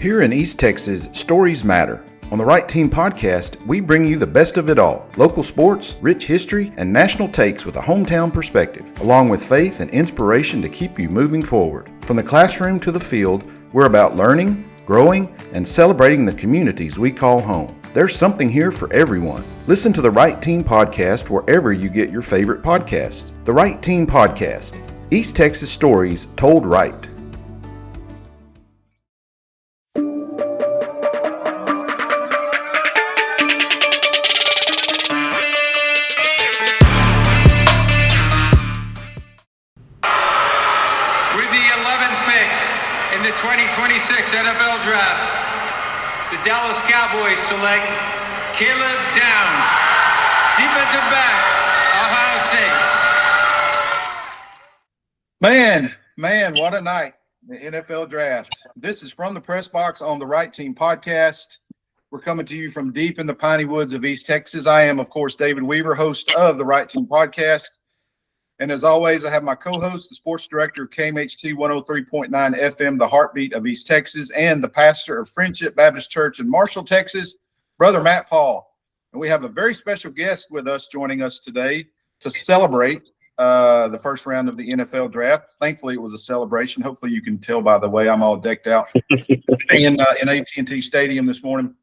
Here in East Texas, stories matter. On the Right Team podcast, we bring you the best of it all. Local sports, rich history, and national takes with a hometown perspective, along with faith and inspiration to keep you moving forward. From the classroom to the field, we're about learning, growing, and celebrating the communities we call home. There's something here for everyone. Listen to the Right Team podcast wherever you get your favorite podcasts. The Right Team podcast. East Texas stories told right. With the 11th pick in the 2026 NFL Draft, the Dallas Cowboys select Caleb Downs, defensive back, Ohio State. Man, what a night, the NFL Draft. This is from the Press Box on the Right Team podcast. We're coming to you from deep in the piney woods of East Texas. I am, of course, David Weaver, host of the Right Team podcast. And as always, I have my co-host, the sports director of KMHT 103.9 FM, the heartbeat of East Texas, and the pastor of Friendship Baptist Church in Marshall, Texas, Brother Matt Paul. And we have a very special guest with us joining us today to celebrate the first round of the NFL Draft. Thankfully, it was a celebration. Hopefully, you can tell by the way I'm all decked out in AT&T Stadium this morning.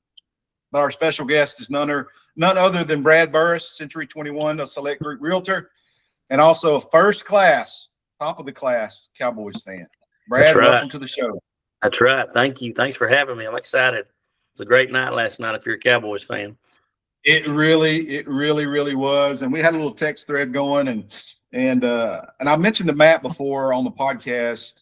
But our special guest is none other than Brad Burris, Century 21, a Select Group realtor, and also a first class, top of the class Cowboys fan. Brad, welcome to the show. That's right. Thank you. Thanks for having me. I'm excited. It was a great night last night if you're a Cowboys fan. It really was. And we had a little text thread going, and I mentioned to Matt before on the podcast.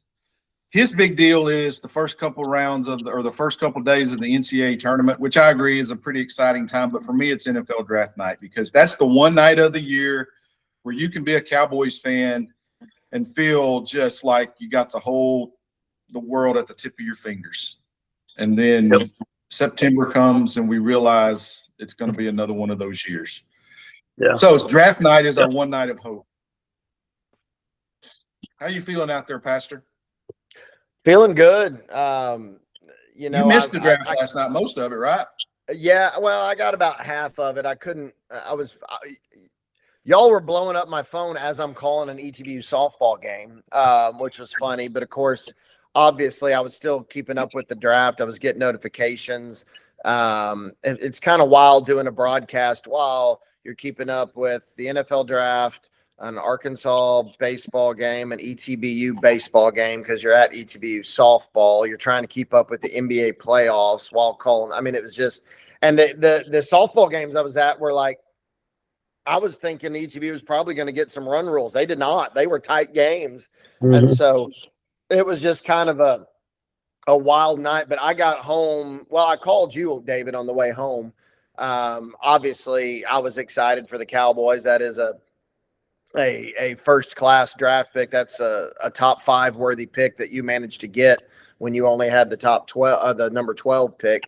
His big deal is the first couple rounds the first couple days of the NCAA tournament, which I agree is a pretty exciting time. But for me, it's NFL Draft night because that's the one night of the year where you can be a Cowboys fan and feel just like you got the world at the tip of your fingers. And then September comes and we realize it's going to be another one of those years. Yeah. So draft night is our one night of hope. How you feeling out there, Pastor? Feeling good. You missed the draft last night, most of it, right? Yeah. Well, I got about half of it. Y'all were blowing up my phone as I'm calling an ETBU softball game, which was funny. But, of course, obviously I was still keeping up with the draft. I was getting notifications. It's kind of wild doing a broadcast while you're keeping up with the NFL draft, an Arkansas baseball game, an ETBU baseball game because you're at ETBU softball. You're trying to keep up with the NBA playoffs while calling. I mean, it was just – and the softball games I was at were like, I was thinking ETB was probably going to get some run rules. They did not. They were tight games. Mm-hmm. And so it was just kind of a wild night. But I got home. Well, I called you, David, on the way home. Obviously, I was excited for the Cowboys. That is a first-class draft pick. That's a top 5 worthy pick that you managed to get when you only had the top 12, the number 12 pick.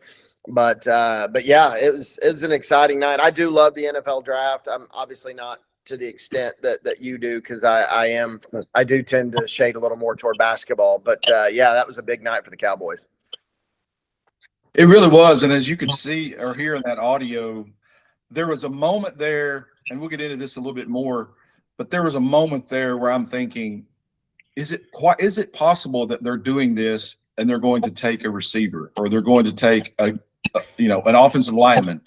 But yeah, it was an exciting night. I do love the NFL draft. I'm obviously not to the extent that you do because I do tend to shade a little more toward basketball. But yeah, that was a big night for the Cowboys. It really was, and as you can see or hear in that audio, there was a moment there, and we'll get into this a little bit more. But there was a moment there where I'm thinking, is it possible that they're doing this and they're going to take a receiver or they're going to take an offensive lineman?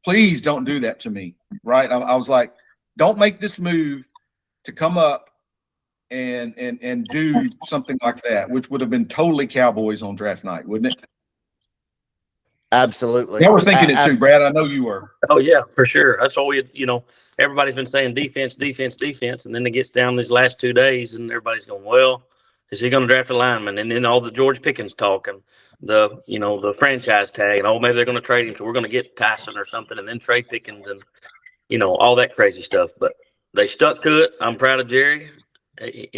Please don't do that to me, right? I was like, don't make this move to come up and do something like that, which would have been totally Cowboys on draft night, wouldn't it? Absolutely. Yeah, we're thinking it too, Brad. I know you were. Oh, yeah, for sure. That's all everybody's been saying defense. And then it gets down these last 2 days and everybody's going, well, is he going to draft a lineman? And then all the George Pickens talk and the franchise tag and maybe they're going to trade him. So we're going to get Tyson or something and then trade Pickens and, all that crazy stuff. But they stuck to it. I'm proud of Jerry.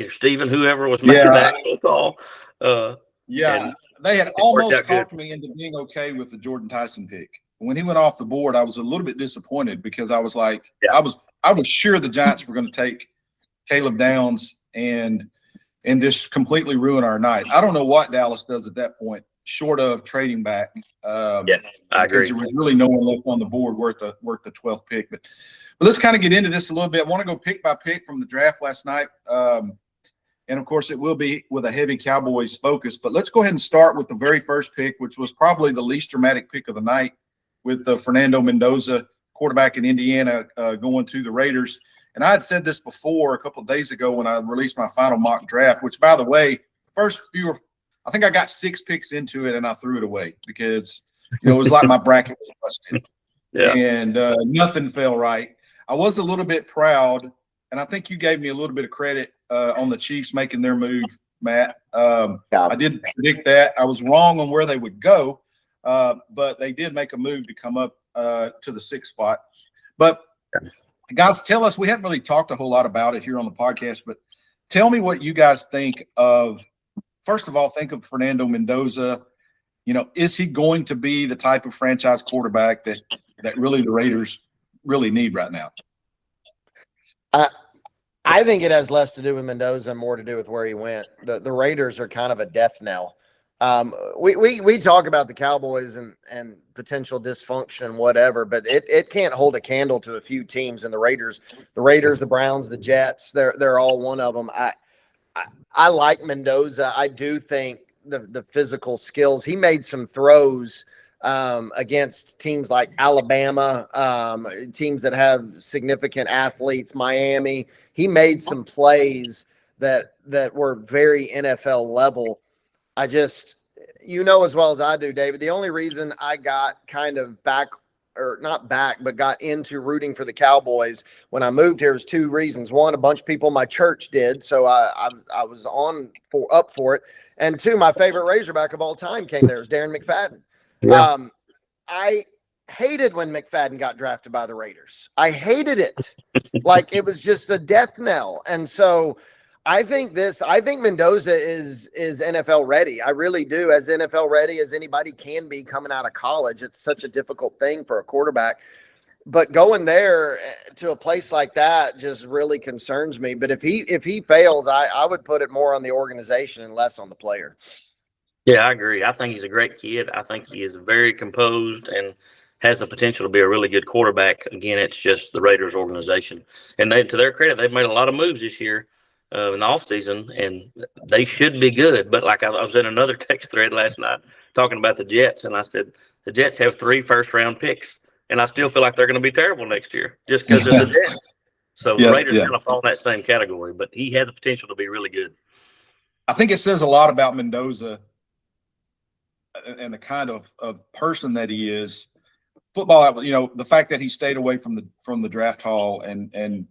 Stephen, whoever was making that call. They had almost talked me into being okay with the Jordan Tyson pick. When he went off the board, I was a little bit disappointed because I was like, I was sure the Giants were going to take Caleb Downs and this completely ruin our night. I don't know what Dallas does at that point short of trading back. Yeah, I agree. Because there was really no one left on the board worth the 12th pick. But let's kind of get into this a little bit. I want to go pick by pick from the draft last night. And of course, it will be with a heavy Cowboys focus. But let's go ahead and start with the very first pick, which was probably the least dramatic pick of the night, with Fernando Mendoza, quarterback in Indiana, going to the Raiders. And I had said this before a couple of days ago when I released my final mock draft, which, by the way, I think I got 6 picks into it and I threw it away because, it was like my bracket was busted. Yeah. And nothing fell right. I was a little bit proud, and I think you gave me a little bit of credit on the Chiefs making their move, Matt. I did predict that. I was wrong on where they would go, but they did make a move to come up to the 6th spot. But guys, tell us, we haven't really talked a whole lot about it here on the podcast, but tell me what you guys think of, first of all, think of Fernando Mendoza. Is he going to be the type of franchise quarterback that really the Raiders really need right now? I think it has less to do with Mendoza and more to do with where he went. The Raiders are kind of a death knell. We talk about the Cowboys and potential dysfunction and whatever, but it can't hold a candle to a few teams. And the Raiders, the Browns, the Jets, they're all one of them. I like Mendoza. I do think the physical skills. He made some throws against teams like Alabama, teams that have significant athletes, Miami. He made some plays that were very NFL level. I just, as well as I do, David, the only reason I got kind of got into rooting for the Cowboys when I moved here was 2 reasons. One, a bunch of people in my church did, so I was up for it. And 2, my favorite Razorback of all time came there. It was Darren McFadden. Yeah. I hated when McFadden got drafted by the Raiders. I hated it. Like, it was just a death knell. And so I think Mendoza is NFL ready. I really do. As NFL ready as anybody can be coming out of college. It's such a difficult thing for a quarterback. But going there to a place like that just really concerns me. But if he fails, I would put it more on the organization and less on the player. Yeah, I agree. I think he's a great kid. I think he is very composed and has the potential to be a really good quarterback. Again, it's just the Raiders organization. And to their credit, they've made a lot of moves this year in the offseason, and they should be good. But like I was in another text thread last night talking about the Jets, and I said the Jets have 3 first-round picks, and I still feel like they're going to be terrible next year just because of the Jets. So the Raiders kind of fall in that same category, but he has the potential to be really good. I think it says a lot about Mendoza and the kind of person that he is. Football, the fact that he stayed away from the draft hall and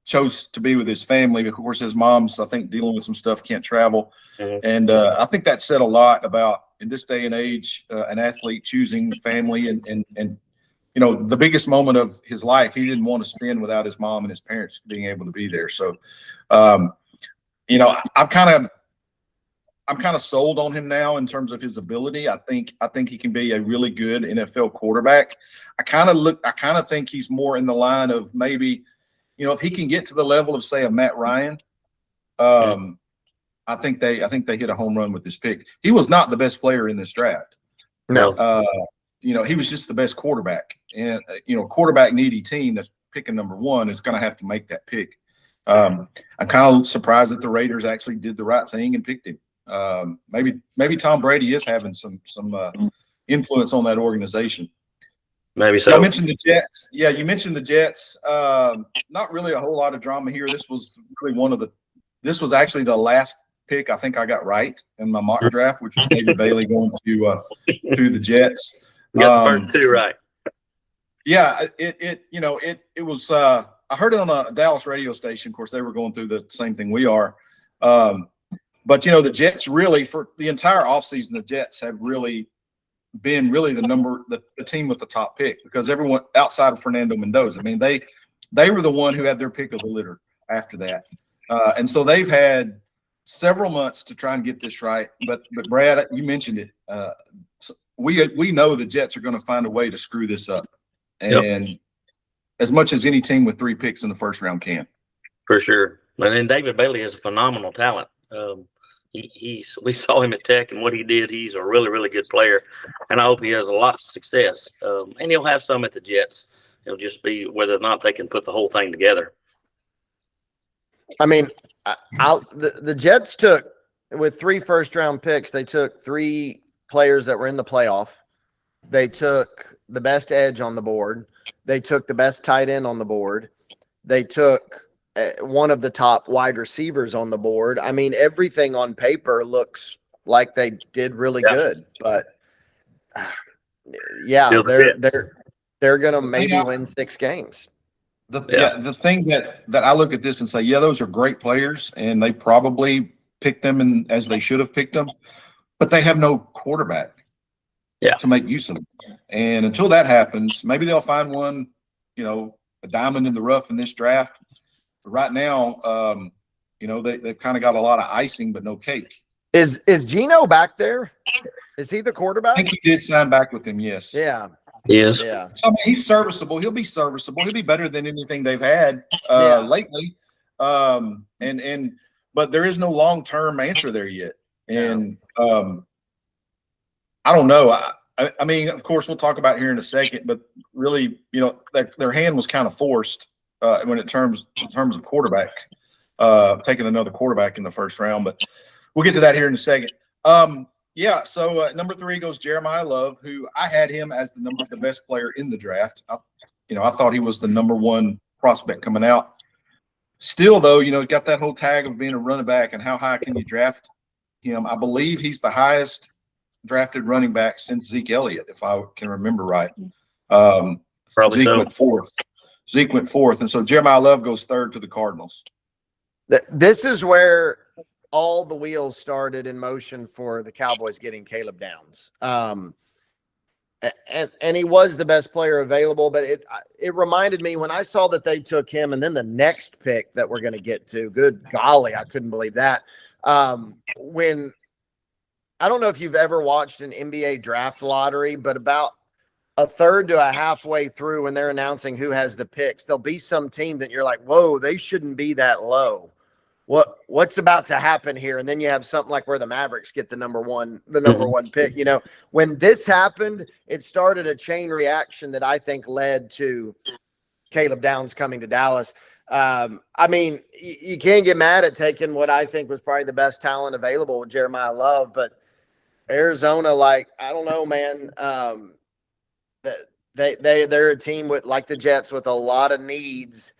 chose to be with his family. Of course, his mom's, I think, dealing with some stuff, can't travel. Mm-hmm. And I think that said a lot about, in this day and age, an athlete choosing family and the biggest moment of his life, he didn't want to spend without his mom and his parents being able to be there. So, I'm kind of sold on him now in terms of his ability. I think he can be a really good NFL quarterback. I kind of think he's more in the line of maybe, if he can get to the level of, say, a Matt Ryan, I think they hit a home run with this pick. He was not the best player in this draft. No. He was just the best quarterback. And, quarterback needy team that's picking number 1 is going to have to make that pick. I'm kind of surprised that the Raiders actually did the right thing and picked him. Maybe Tom Brady is having some influence on that organization. Maybe so. I mentioned the Jets. Yeah, you mentioned the Jets. Not really a whole lot of drama here. This was really this was actually the last pick I think I got right in my mock draft, which was David Bailey going to the Jets. You got the first 2 right. Yeah, it was. I heard it on a Dallas radio station. Of course, they were going through the same thing we are. But the Jets really, for the entire offseason, the Jets have really been the team with the top pick, because everyone outside of Fernando Mendoza, I mean, they were the one who had their pick of the litter after that. And so they've had several months to try and get this right. But Brad, you mentioned it. We know the Jets are going to find a way to screw this up. And as much as any team with 3 picks in the first round can. For sure. And then David Bailey is a phenomenal talent. we saw him at Tech and what he did. He's a really, really good player, and I hope he has a lot of success. And he'll have some at the Jets. It'll just be whether or not they can put the whole thing together. I mean, the Jets took, with 3 first-round picks, they took 3 players that were in the playoff. They took the best edge on the board. They took the best tight end on the board. They took one of the top wide receivers on the board. I mean, everything on paper looks like they did really good, but yeah, they're going to maybe win 6 games. The thing that I look at this and say, yeah, those are great players, and they probably picked them as they should have picked them, but they have no quarterback to make use of them. And until that happens, maybe they'll find one, a diamond in the rough in this draft. But right now, they've kind of got a lot of icing, but no cake. Is Geno back there? Is he the quarterback? I think he did sign back with him, yes. Yeah. Yes. Yeah. So, I mean, he's serviceable. He'll be serviceable. He'll be better than anything they've had lately. But there is no long-term answer there yet. And I don't know. I mean, of course, we'll talk about it here in a second, but really, their hand was kind of forced in terms of quarterback, taking another quarterback in the first round. But we'll get to that here in a second. So number 3 goes Jeremiah Love, who I had him as the best player in the draft. I thought he was the number 1 prospect coming out. Still, though, got that whole tag of being a running back and how high can you draft him. I believe he's the highest drafted running back since Zeke Elliott, if I can remember right. Probably Zeke so. went 4th. Zeke went 4th, and so Jeremiah Love goes 3rd to the Cardinals. This is where all the wheels started in motion for the Cowboys getting Caleb Downs. And he was the best player available, but it reminded me when I saw that they took him, and then the next pick that we're going to get to, good golly, I couldn't believe that. When I don't know if you've ever watched an NBA draft lottery, but about a third to a halfway through when they're announcing who has the picks, there'll be some team that you're like, whoa, they shouldn't be that low. What's about to happen here? And then you have something like where the Mavericks get the number one pick. When this happened, it started a chain reaction that I think led to Caleb Downs coming to Dallas. I mean, you can't get mad at taking what I think was probably the best talent available with Jeremiah Love, but Arizona, I don't know, man. They're a team with, like the Jets, with a lot of needs.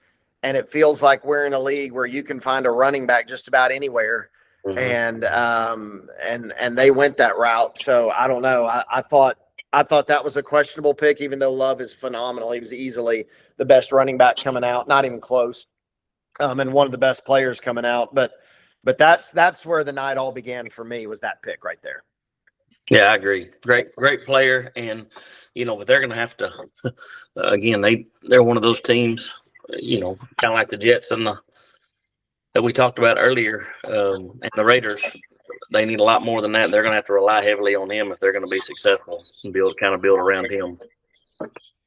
And it feels like we're in a league where you can find a running back just about anywhere. Mm-hmm. And they went that route. So I don't know. I thought that was a questionable pick, even though Love is phenomenal. He was easily the best running back coming out, not even close. And one of the best players coming out. But that's where the night all began for me, was that pick right there. Yeah, I agree. Great player. And, but they're going to have to, again, they're one of those teams, kind of like the Jets and that we talked about earlier, and the Raiders. They need a lot more than that. They're going to have to rely heavily on him if they're going to be successful and build around him.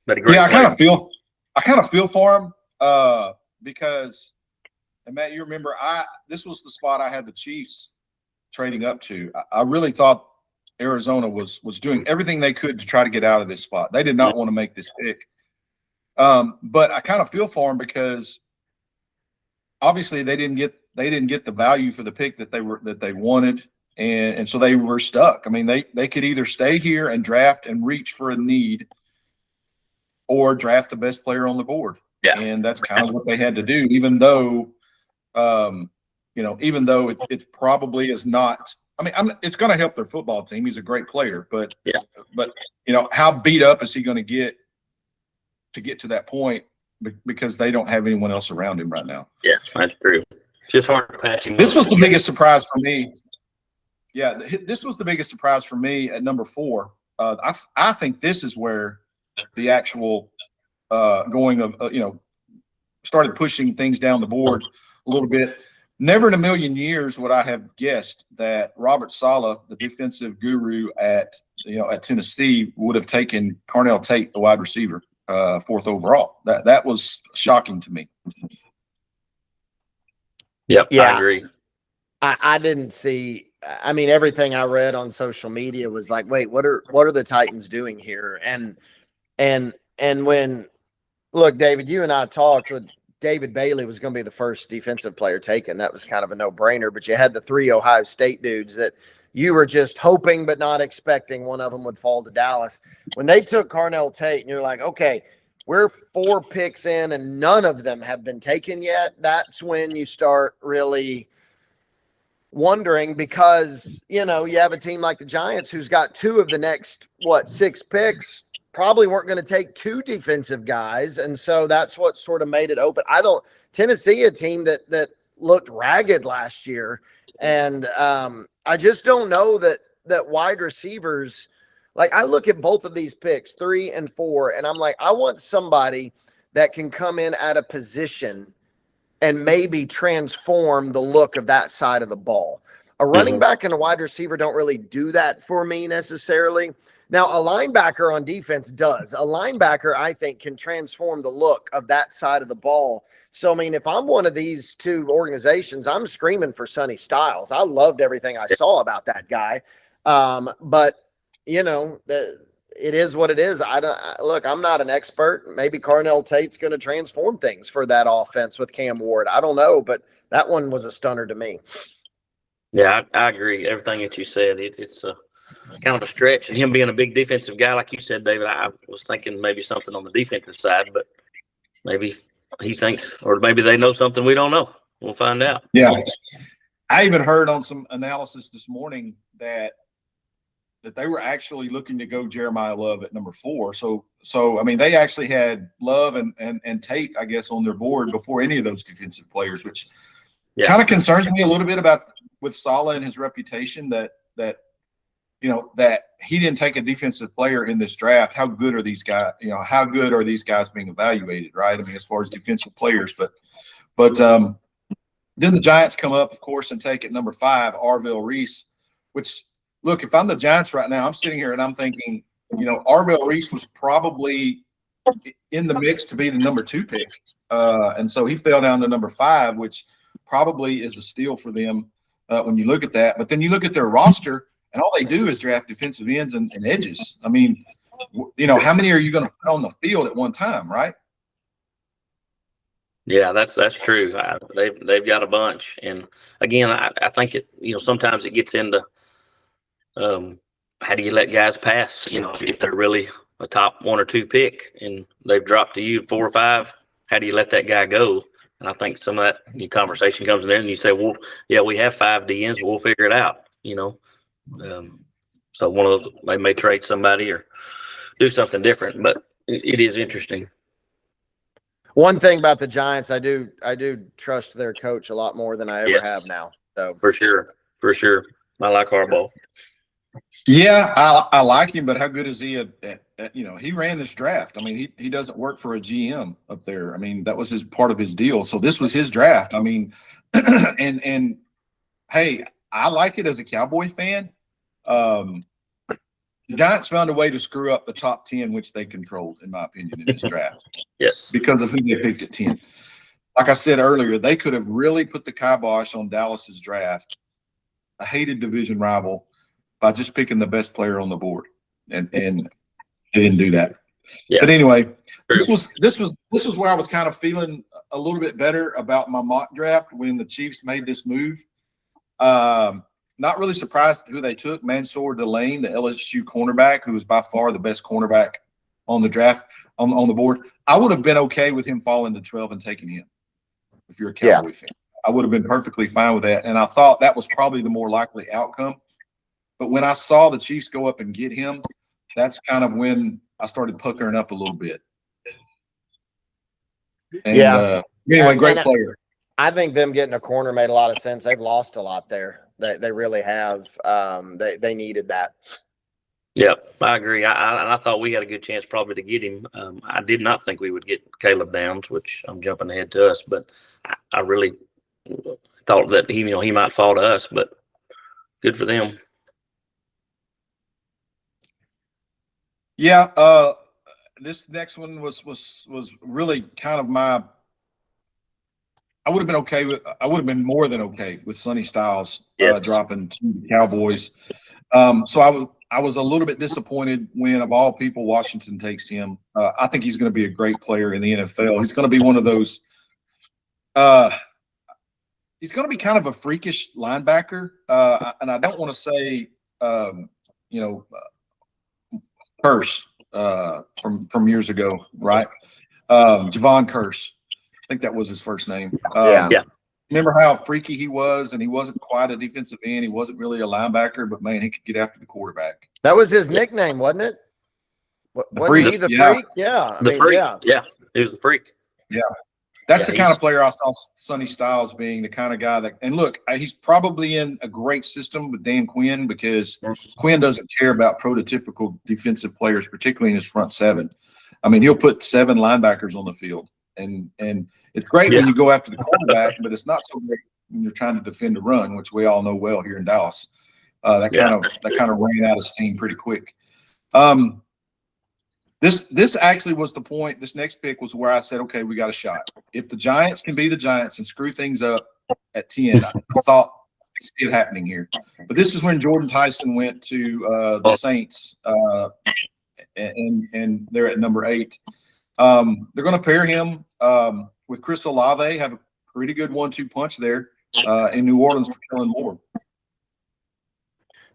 But I kind of feel for him because, and Matt, you remember this was the spot I had the Chiefs trading up to. I really thought Arizona was doing everything they could to try to get out of this spot. They did not want to make this pick. But I kind of feel for them because obviously they didn't get the value for the pick that they wanted, and so they were stuck. I mean, they could either stay here and draft and reach for a need, or draft the best player on the board. Yeah, and that's kind of what they had to do, even though it probably is not. I mean, it's going to help their football team. He's a great player, but how beat up is he going to get to that point, because they don't have anyone else around him right now? Yeah, that's true. It's just hard to pass him. This was the biggest surprise for me. Yeah, this was the biggest surprise for me at number 4. I think this is where the actual started pushing things down the board a little bit. Never in a million years would I have guessed that Robert Saleh, the defensive guru at Tennessee, would have taken Carnell Tate, the wide receiver, 4th overall. That was shocking to me. Yep, yeah. I agree. I didn't see I mean, everything I read on social media was like, wait, what are the Titans doing here? And when, look, David, you and I talked with David Bailey was going to be the first defensive player taken. That was kind of a no-brainer, but you had the 3 Ohio State dudes that you were just hoping but not expecting one of them would fall to Dallas. When they took Carnell Tate and you're like, okay, we're 4 picks in and none of them have been taken yet, that's when you start really wondering, because, you know, you have a team like the Giants who's got 2 of the next, 6 picks, probably weren't going to take 2 defensive guys. And so that's what sort of made it open. Tennessee, a team that looked ragged last year. And I just don't know that wide receivers, like I look at both of these picks, 3 and 4, and I'm like, I want somebody that can come in at a position and maybe transform the look of that side of the ball. A running back and a wide receiver don't really do that for me necessarily. Now, a linebacker on defense does. A linebacker, I think, can transform the look of that side of the ball. So, I mean, if I'm one of these 2 organizations, I'm screaming for Sonny Styles. I loved everything I saw about that guy. But, you know, it is what it is. Look, I'm not an expert. Maybe Carnell Tate's going to transform things for that offense with Cam Ward. I don't know, but that one was a stunner to me. Yeah, I agree. Everything that you said, it's kind of a stretch. And him being a big defensive guy, like you said, David, I was thinking maybe something on the defensive side, but maybe he thinks, or maybe they know something we don't know. We'll find out. Yeah. I even heard on some analysis this morning that they were actually looking to go Jeremiah Love at number 4. So I mean, they actually had Love and Tate, I guess, on their board before any of those defensive players, which kind of concerns me a little bit about with Saleh and his reputation that you know, that he didn't take a defensive player in this draft. How good are these guys? You know, how good are these guys being evaluated, right? I mean, as far as defensive players, but then the Giants come up, of course, and take at number 5, Arvell Reese, which, look, if I'm the Giants right now, I'm sitting here and I'm thinking, you know, Arvell Reese was probably in the mix to be the number 2 pick. And so he fell down to number 5, which probably is a steal for them when you look at that. But then you look at their roster, and all they do is draft defensive ends and edges. I mean, you know, how many are you going to put on the field at one time, right? Yeah, that's true. They've got a bunch, and again, I think it. You know, sometimes it gets into how do you let guys pass? You know, if they're really a top 1 or 2 pick and they've dropped to you 4 or 5, how do you let that guy go? And I think some of that conversation comes in there, and you say, well, yeah, we have 5 DNs, but we'll figure it out. You know. So one of those, they may trade somebody or do something different, but it is interesting. One thing about the Giants, I do trust their coach a lot more than I ever have now. So for sure, I like Harbaugh. Yeah, I like him, but how good is he at you know, he ran this draft. I mean, he doesn't work for a GM up there. I mean, that was part of his deal. So this was his draft. I mean, and hey, I like it as a Cowboy fan. The Giants found a way to screw up the top 10, which they controlled, in my opinion, in this draft. Yes. Because of who they picked at 10. Like I said earlier, they could have really put the kibosh on Dallas's draft, a hated division rival, by just picking the best player on the board. And they didn't do that. Yeah. But anyway, this was where I was kind of feeling a little bit better about my mock draft when the Chiefs made this move. Not really surprised who they took, Mansour Delane, the LSU cornerback, who was by far the best cornerback on the draft on the board. I would have been okay with him falling to 12 and taking him. If you're a Cowboy fan, I would have been perfectly fine with that. And I thought that was probably the more likely outcome. But when I saw the Chiefs go up and get him, that's kind of when I started puckering up a little bit. And, anyway, great player. I think them getting a corner made a lot of sense. They've lost a lot there. They really have. They needed that. Yep, I agree. I thought we had a good chance probably to get him. I did not think we would get Caleb Downs, which I'm jumping ahead to us, but I really thought that he might fall to us, but good for them. Yeah, this next one was really kind of my I would have been more than okay with Sonny Styles Yes. dropping to the Cowboys. So I was a little bit disappointed when, of all people, Washington takes him. I think he's going to be a great player in the NFL. He's going to be one of those. He's going to be kind of a freakish linebacker, and I don't want to say, Curse from years ago, right? Javon Curse, I think that was his first name. Yeah. Remember how freaky he was, and he wasn't quite a defensive end. He wasn't really a linebacker, but man, he could get after the quarterback. That was his nickname, wasn't it? Wasn't he the freak? Yeah. The freak. Yeah. He was the freak. Yeah. That's the kind of player I saw Sonny Styles being, the kind of guy that – and look, he's probably in a great system with Dan Quinn, because Quinn doesn't care about prototypical defensive players, particularly in his front seven. I mean, he'll put 7 linebackers on the field. And it's great when you go after the quarterback, but it's not so great when you're trying to defend a run, which we all know well here in Dallas. That kind of ran out of steam pretty quick. This actually was the point. This next pick was where I said, okay, we got a shot. If the Giants can be the Giants and screw things up at 10, I thought I see it happening here. But this is when Jordan Tyson went to the Saints, and they're at number 8. They're going to pair him with Chris Olave, have a pretty good 1-2 punch there in New Orleans for Kellen Moore.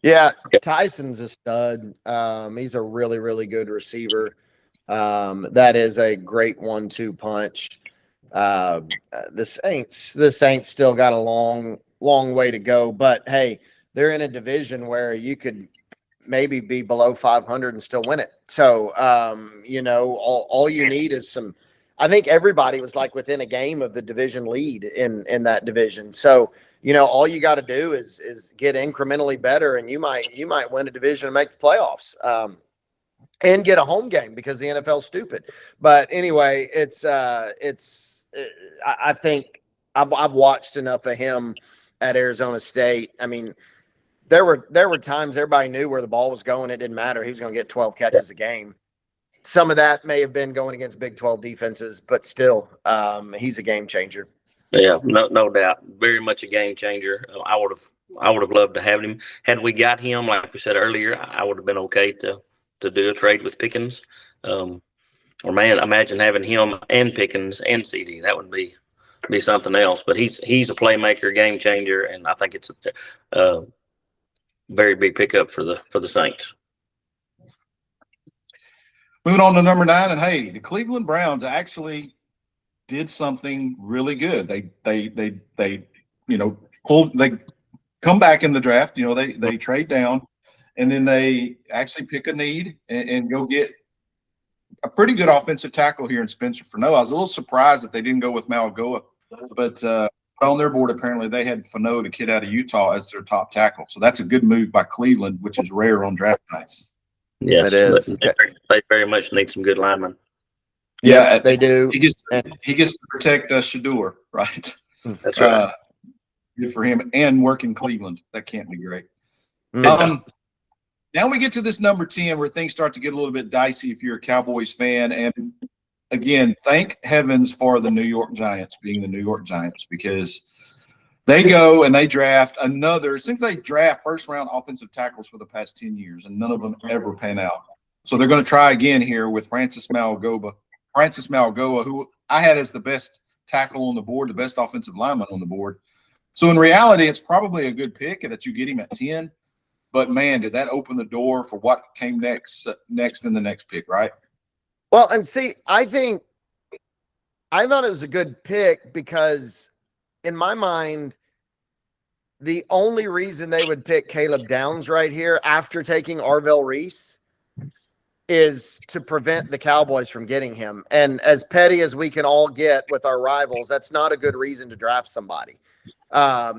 Yeah, Tyson's a stud. He's a really, really good receiver. That is a great 1-2 punch. The Saints still got a long way to go, but hey, they're in a division where you could maybe be below 500 and still win it. So, all you need is some. I think everybody was like within a game of the division lead in that division. So, all you got to do is get incrementally better, and you might win a division and make the playoffs, and get a home game, because the NFL's stupid. But anyway, I think I've watched enough of him at Arizona State. I mean, there were times everybody knew where the ball was going. It didn't matter. He was going to get 12 catches a game. Some of that may have been going against Big 12 defenses, but still, he's a game changer. Yeah, no doubt. Very much a game changer. I would have loved to have him. Had we got him, like we said earlier, I would have been okay to do a trade with Pickens. Or man, imagine having him and Pickens and CD. That would be something else. But he's a playmaker, game changer, and I think it's a very big pickup for the Saints. Moving on to number 9, and hey, the Cleveland Browns actually did something really good. They come back in the draft. They trade down, and then they actually pick a need and go get a pretty good offensive tackle here in Spencer Fano. I was a little surprised that they didn't go with Malagoa, but on their board apparently they had Fano, the kid out of Utah, as their top tackle. So that's a good move by Cleveland, which is rare on draft nights. Yes, it is. They very much need some good linemen. Yeah, they do. He gets to protect Shador, right? That's right. Good for him, and work in Cleveland. That can't be great. Now we get to this number 10 where things start to get a little bit dicey if you're a Cowboys fan. And again, thank heavens for the New York Giants being the New York Giants, because they go and they draft another – since they draft first-round offensive tackles for the past 10 years, and none of them ever pan out. So they're going to try again here with Francis Mauigoa, who I had as the best tackle on the board, the best offensive lineman on the board. So in reality, it's probably a good pick that you get him at 10. But, man, did that open the door for what came next in the next pick, right? Well, and see, I thought it was a good pick because – in my mind, the only reason they would pick Caleb Downs right here after taking Arvell Reese is to prevent the Cowboys from getting him. And as petty as we can all get with our rivals, that's not a good reason to draft somebody. I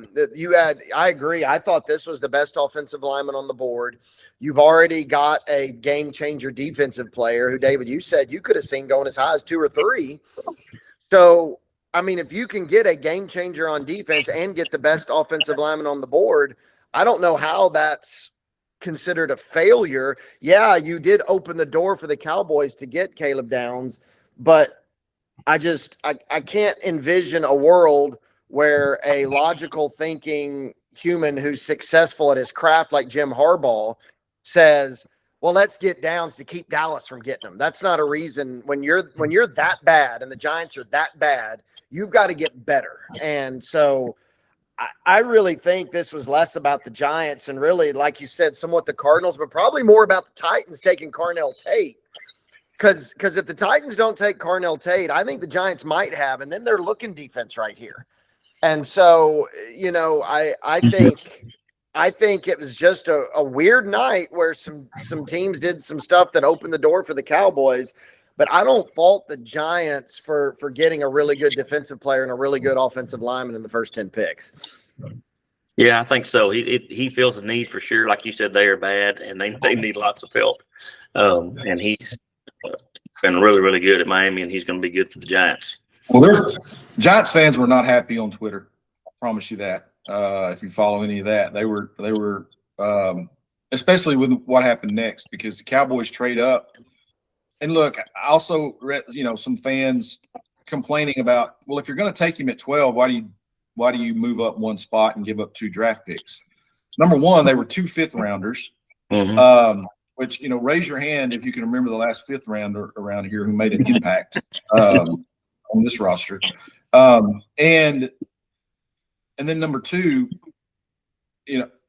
agree. I thought this was the best offensive lineman on the board. You've already got a game changer defensive player who, David, you said you could have seen going as high as 2 or 3. So, I mean, if you can get a game changer on defense and get the best offensive lineman on the board, I don't know how that's considered a failure. Yeah, you did open the door for the Cowboys to get Caleb Downs, but I can't envision a world where a logical thinking human who's successful at his craft like Jim Harbaugh says, well, let's get downs to keep Dallas from getting them. That's not a reason. When you're that bad and the Giants are that bad, you've got to get better. And so I really think this was less about the Giants and really, like you said, somewhat the Cardinals, but probably more about the Titans taking Carnell Tate. Because if the Titans don't take Carnell Tate, I think the Giants might have, and then they're looking defense right here. And so, I think it was just a weird night where some teams did some stuff that opened the door for the Cowboys. But I don't fault the Giants for getting a really good defensive player and a really good offensive lineman in the first 10 picks. Yeah, I think so. He feels the need for sure. Like you said, they are bad, and they need lots of help. And he's been really, really good at Miami, and he's going to be good for the Giants. Well, Giants fans were not happy on Twitter. I promise you that. If you follow any of that, they were especially with what happened next, because the Cowboys trade up. And look, I also read, some fans complaining about, well, if you're going to take him at 12, why do you move up one spot and give up 2 draft picks? Number one, they were 2 fifth-rounders, which, raise your hand if you can remember the last fifth-rounder around here who made an impact on this roster. And then number 2,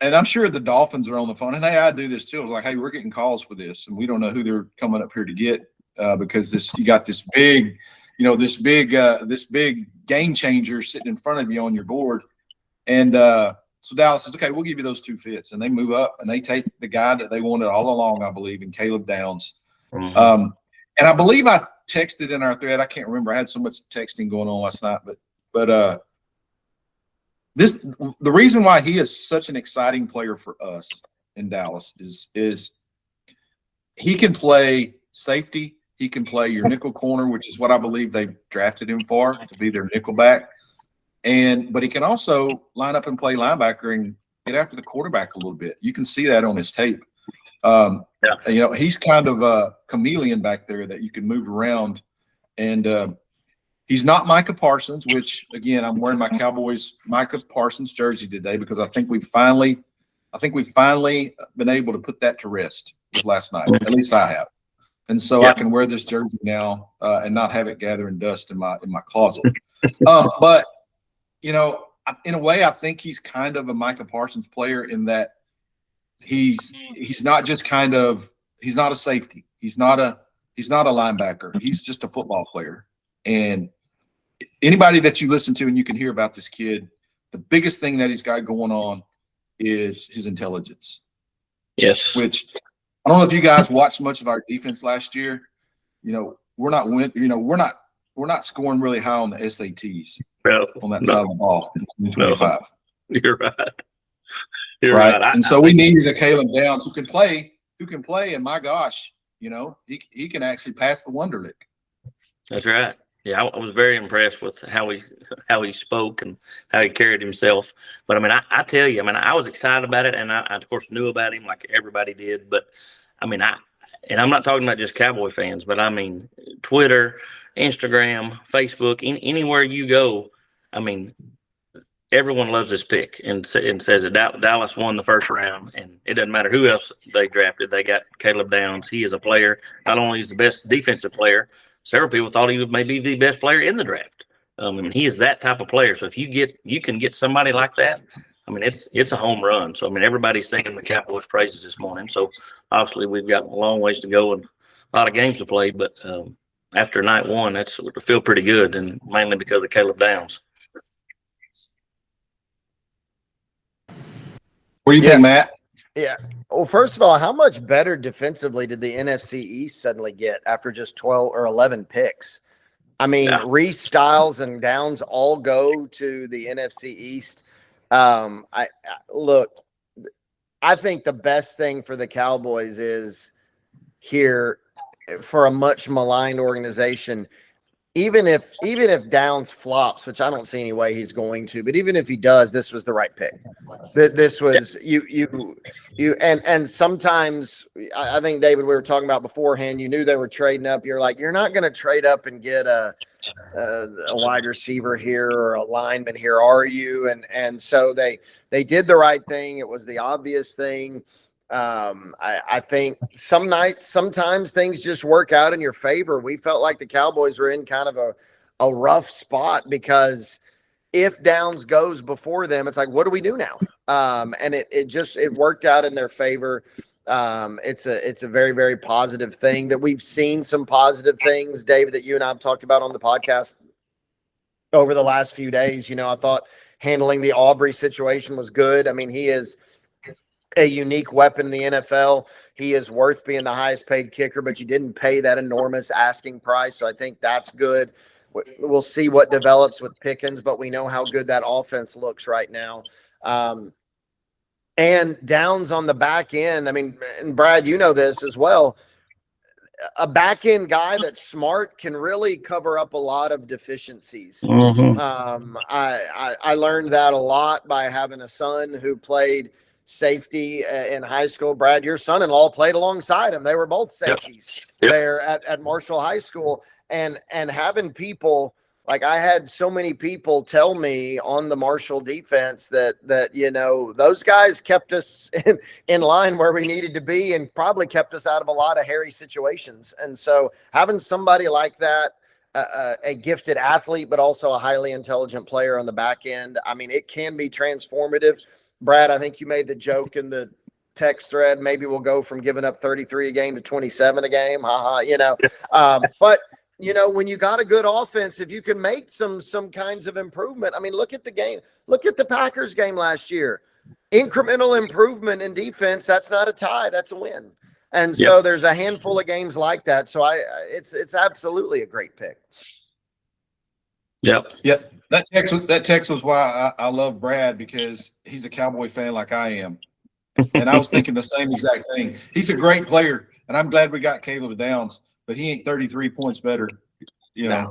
and I'm sure the Dolphins are on the phone, and hey, I do this too. I was like, hey, we're getting calls for this, and we don't know who they're coming up here to get because you got this big, this big game changer sitting in front of you on your board. And so Dallas says, okay, we'll give you those 2 fifths, and they move up and they take the guy that they wanted all along, I believe, in Caleb Downs. And I believe I texted in our thread. I can't remember. I had so much texting going on last night, but the reason why he is such an exciting player for us in Dallas is he can play safety. He can play your nickel corner, which is what I believe they've drafted him for, to be their nickel back. But he can also line up and play linebacker and get after the quarterback a little bit. You can see that on his tape. He's kind of a chameleon back there that you can move around. And he's not Micah Parsons, which, again, I'm wearing my Cowboys Micah Parsons jersey today because I think we've finally been able to put that to rest with last night. At least I have. And so I can wear this jersey now and not have it gathering dust in my closet. But, in a way, I think he's kind of a Micah Parsons player in that he's not just he's not a safety. He's not a linebacker. He's just a football player. And anybody that you listen to and you can hear about this kid, the biggest thing that he's got going on is his intelligence. Yes. Which I don't know if you guys watched much of our defense last year. We're not scoring really high on the SATs on that side of the ball in 2025. No, you're right. You're right. And so we needed a Caleb Downs who can play, and my gosh, he can actually pass the Wonderlic. That's right. Yeah, I was very impressed with how he spoke and how he carried himself. But I tell you, I was excited about it, and I of course knew about him like everybody did. But and I'm not talking about just Cowboy fans, but Twitter, Instagram, Facebook, anywhere you go, everyone loves this pick and says that Dallas won the first round, and it doesn't matter who else they drafted. They got Caleb Downs. He is a player. Not only is the best defensive player, several people thought he was maybe the best player in the draft. He is that type of player. So if you can get somebody like that, it's a home run. So everybody's singing the Cowboys praises this morning. So obviously we've got a long ways to go and a lot of games to play. But after night one, that's feel pretty good, and mainly because of Caleb Downs. What do you think, Matt? Yeah. Well, first of all, how much better defensively did the NFC East suddenly get after just 12 or 11 picks? Reese, Styles, and Downs all go to the NFC East. I think the best thing for the Cowboys is here for a much maligned organization even if Downs flops, which I don't see any way he's going to, but even if he does, this was the right pick. This was you and sometimes I think, David, we were talking about beforehand, you knew they were trading up. You're like, you're not going to trade up and get a wide receiver here or a lineman here, are you? And so they did the right thing. It was the obvious thing. I think sometimes things just work out in your favor. We felt like the Cowboys were in kind of a rough spot because if Downs goes before them, it's like, what do we do now? And it worked out in their favor. It's a very, very positive thing that we've seen some positive things, David, that you and I have talked about on the podcast over the last few days. I thought handling the Aubrey situation was good. I mean, he is a unique weapon in the NFL. He is worth being the highest paid kicker, but you didn't pay that enormous asking price. So I think that's good. We'll see what develops with Pickens, but we know how good that offense looks right now. And Downs on the back end. I mean, and Brad, you know this as well. A back end guy that's smart can really cover up a lot of deficiencies. Mm-hmm. I learned that a lot by having a son who played safety in high school. Brad, your son-in-law played alongside him. They were both safeties there at Marshall High School. And having people, like I had so many people tell me on the Marshall defense that those guys kept us in line where we needed to be and probably kept us out of a lot of hairy situations. And so having somebody like that, a gifted athlete, but also a highly intelligent player on the back end, I mean, it can be transformative. Brad, I think you made the joke in the text thread. Maybe we'll go from giving up 33 a game to 27 a game. But when you got a good offense, if you can make some kinds of improvement, I mean, look at the game. Look at the Packers game last year. Incremental improvement in defense. That's not a tie. That's a win. And so there's a handful of games like that. So it's absolutely a great pick. Yep. That text was why I love Brad, because he's a Cowboy fan like I am. And I was thinking the same exact thing. He's a great player, and I'm glad we got Caleb Downs, but he ain't 33 points better, than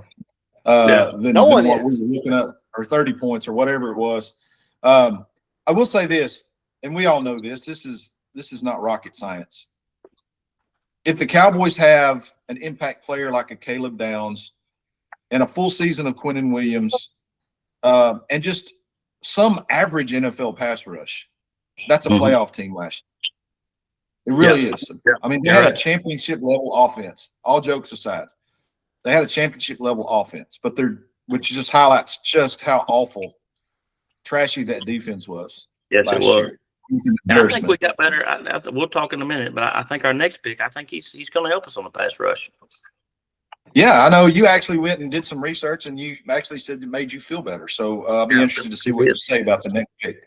what we were looking up, or 30 points or whatever it was. I will say this, and we all know this. This is not rocket science. If the Cowboys have an impact player like a Caleb Downs and a full season of Quinnen Williams, and just some average NFL pass rush, that's a playoff team last year. It really is. I mean, they had a championship level offense, all jokes aside. They had a championship level offense, which just highlights just how awful, trashy that defense was. Yes, it was. And I think we got better. We'll talk in a minute, but I think our next pick, I think he's going to help us on the pass rush. Yeah, I know you actually went and did some research, and you actually said it made you feel better. So I'll be interested to see what you say about the next pick.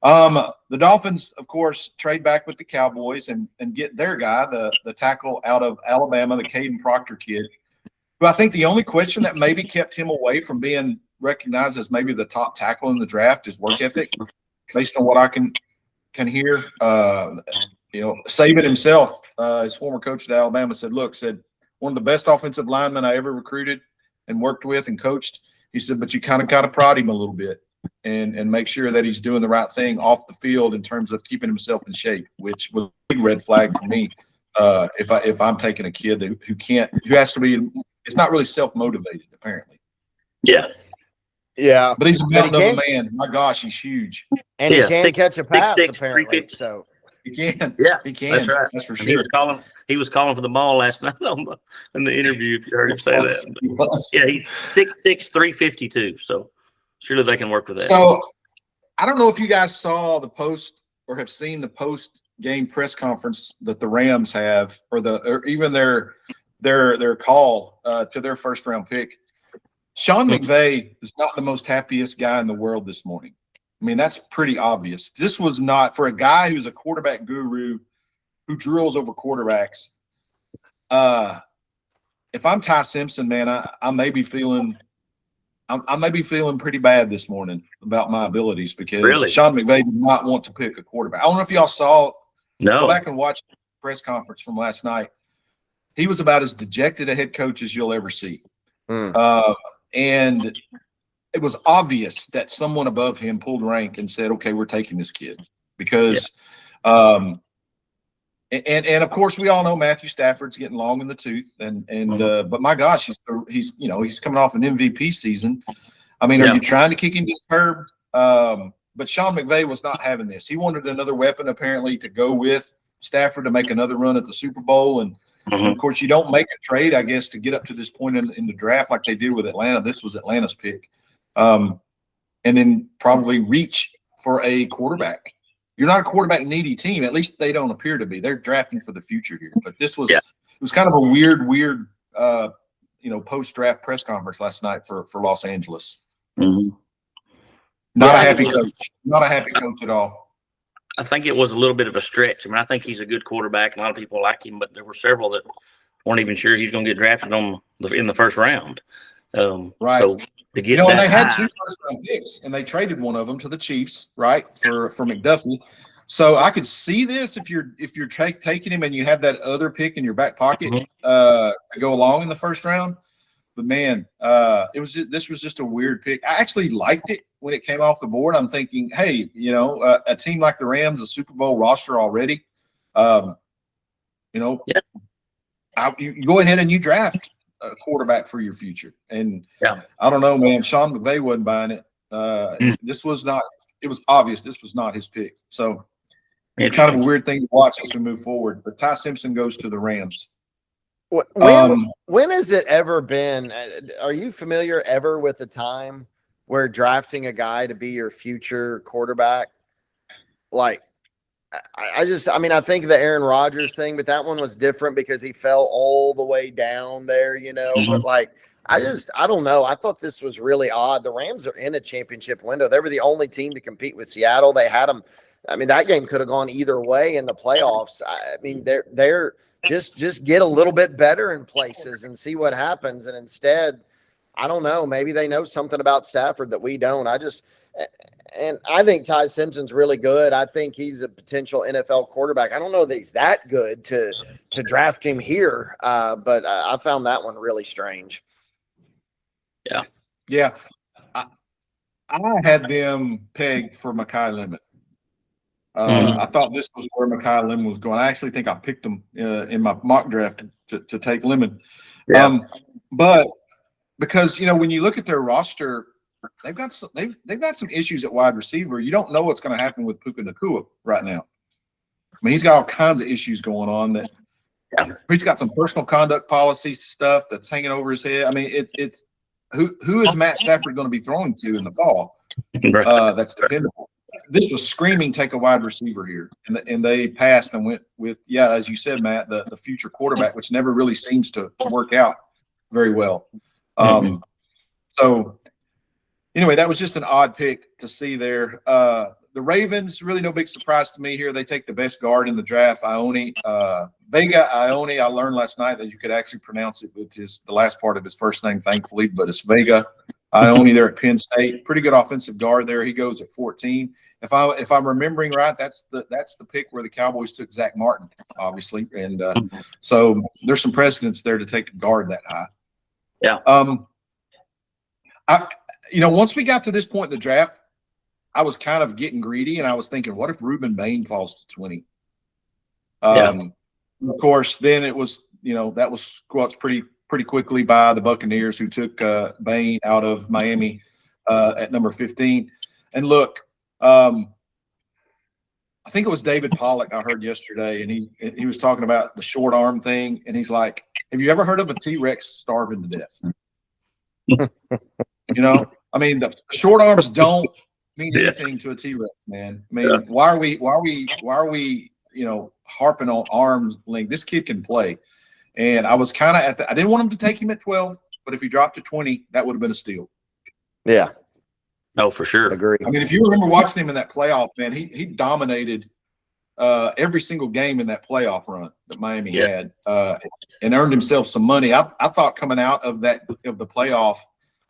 The Dolphins, of course, trade back with the Cowboys and get their guy, the tackle out of Alabama, the Caden Proctor kid, who I think the only question that maybe kept him away from being recognized as maybe the top tackle in the draft is work ethic, based on what I can hear. Saban himself, his former coach at Alabama, said one of the best offensive linemen I ever recruited and worked with and coached. He said, but you kind of got to prod him a little bit and make sure that he's doing the right thing off the field in terms of keeping himself in shape, which was a big red flag for me. If I'm taking a kid who has to be, it's not really self-motivated, apparently. Yeah. Yeah. But he's a mountain of a man. My gosh, he's huge. And he can catch a pass, 6'6", apparently. So he can. Yeah, he can. That's right. That's for And sure. he was calling for the ball last night in the interview, if you heard him say that. But, yeah, he's 6'6", 352. So surely they can work with that. So I don't know if you guys saw the post or have seen the post-game press conference that the Rams have, or even their call to their first-round pick. Sean McVay is not the most happiest guy in the world this morning. I mean, that's pretty obvious. This was not for a guy who's a quarterback guru who drills over quarterbacks. If I'm Ty Simpson, man, I may be feeling pretty bad this morning about my abilities, because Sean McVay did not want to pick a quarterback. I don't know if y'all saw. No. Go back and watch the press conference from last night. He was about as dejected a head coach as you'll ever see. And it was obvious that someone above him pulled rank and said, okay, we're taking this kid because, and of course we all know Matthew Stafford's getting long in the tooth but my gosh, he's coming off an MVP season. I mean, are you trying to kick him to the curb? But Sean McVay was not having this. He wanted another weapon apparently to go with Stafford to make another run at the Super Bowl. And of course you don't make a trade, I guess, to get up to this point in the draft like they did with Atlanta. This was Atlanta's pick. And then probably reach for a quarterback. You're not a quarterback needy team. At least they don't appear to be. They're drafting for the future here. But this was it was kind of a weird post-draft press conference last night for Los Angeles. Not a happy coach. Not a happy coach at all. I think it was a little bit of a stretch. I mean, I think he's a good quarterback. A lot of people like him, but there were several that weren't even sure he's going to get drafted in the first round. Right. So to get and they had 2 first-round picks, and they traded one of them to the Chiefs, right, for McDuffie. So I could see this if you're taking him and you have that other pick in your back pocket to go along in the first round. But man, this was just a weird pick. I actually liked it when it came off the board. I'm thinking, hey, a team like the Rams, a Super Bowl roster already, you go ahead and you draft a quarterback for your future. And I don't know, man, Sean McVay wasn't buying it. This was not. It was obvious this was not his pick. So it's kind of a weird thing to watch as we move forward. But Ty Simpson goes to the Rams. When has it ever been? Are you familiar ever with a time where drafting a guy to be your future quarterback? Like, I think the Aaron Rodgers thing, but that one was different because he fell all the way down there, But like, I don't know. I thought this was really odd. The Rams are in a championship window. They were the only team to compete with Seattle. They had them. I mean, that game could have gone either way in the playoffs. I mean, they're just get a little bit better in places and see what happens. And instead, I don't know, maybe they know something about Stafford that we don't. And I think Ty Simpson's really good. I think he's a potential NFL quarterback. I don't know that he's that good to draft him here, but I found that one really strange. Yeah. I had them pegged for Mekhi Lemon. I thought this was where Mekhi Lemon was going. I actually think I picked him in my mock draft to take Lemon. But because, when you look at their roster, they've got some issues at wide receiver. You don't know what's going to happen with Puka Nacua right now. I mean, he's got all kinds of issues going on that he's got some personal conduct policy stuff that's hanging over his head. I mean, it's who is Matt Stafford going to be throwing to in the fall? That's dependable. This was screaming take a wide receiver here, and they passed and went with, as you said, Matt, the future quarterback, which never really seems to work out very well. So anyway, that was just an odd pick to see there. The Ravens, really no big surprise to me here. They take the best guard in the draft, Vega Ione. I learned last night that you could actually pronounce it with the last part of his first name, thankfully, but it's Vega Ione there at Penn State. Pretty good offensive guard there. He goes at 14. If I'm remembering right, that's the pick where the Cowboys took Zach Martin, obviously, and so there's some precedence there to take a guard that high. Once we got to this point in the draft, I was kind of getting greedy, and I was thinking, what if Reuben Bain falls to 20? Of course, then it was, that was squelched pretty quickly by the Buccaneers, who took Bain out of Miami at number 15. And look, I think it was David Pollack I heard yesterday, and he was talking about the short arm thing, and he's like, have you ever heard of a T-Rex starving to death? I mean, the short arms don't mean anything to a T-Rex, man. I mean, why are we harping on arms length? This kid can play. And I was kind of I didn't want him to take him at 12, but if he dropped to 20, that would have been a steal. Yeah. Oh, for sure. Agree. I mean, if you remember watching him in that playoff, man, he dominated every single game in that playoff run that Miami had and earned himself some money. I thought coming out of the playoff,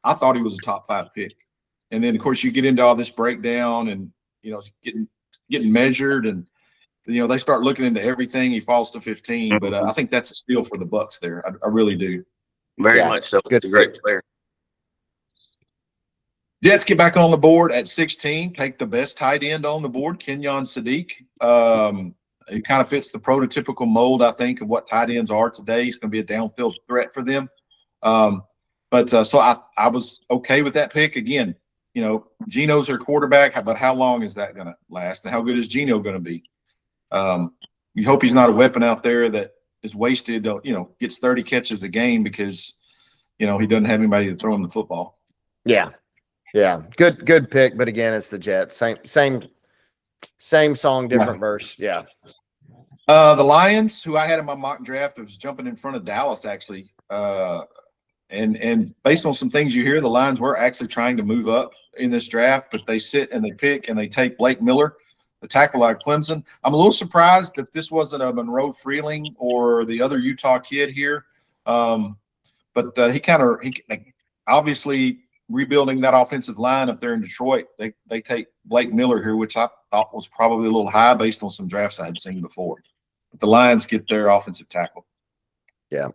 I thought he was a top 5 pick. And then, of course, you get into all this breakdown and, getting measured and, they start looking into everything. He falls to 15, but I think that's a steal for the Bucs there. I really do. Very Yeah. much so. Good He's a great player. Jets get back on the board at 16, take the best tight end on the board, Kenyon Sadiq. He kind of fits the prototypical mold, I think, of what tight ends are today. He's going to be a downfield threat for them. So I was okay with that pick. Again, Geno's their quarterback, but how long is that going to last? And how good is Geno going to be? You hope he's not a weapon out there that is wasted, gets 30 catches a game because, he doesn't have anybody to throw him the football. Yeah. Yeah. Good pick. But again, it's the Jets. Same song, different verse. Yeah. The Lions, who I had in my mock draft, was jumping in front of Dallas, actually. And based on some things you hear, the Lions were actually trying to move up in this draft, but they sit and they pick and they take Blake Miller, the tackle out of Clemson. I'm a little surprised that this wasn't a Monroe Freeling or the other Utah kid here. But he obviously rebuilding that offensive line up there in Detroit. They take Blake Miller here, which I thought was probably a little high based on some drafts I had seen before. But the Lions get their offensive tackle. Yeah.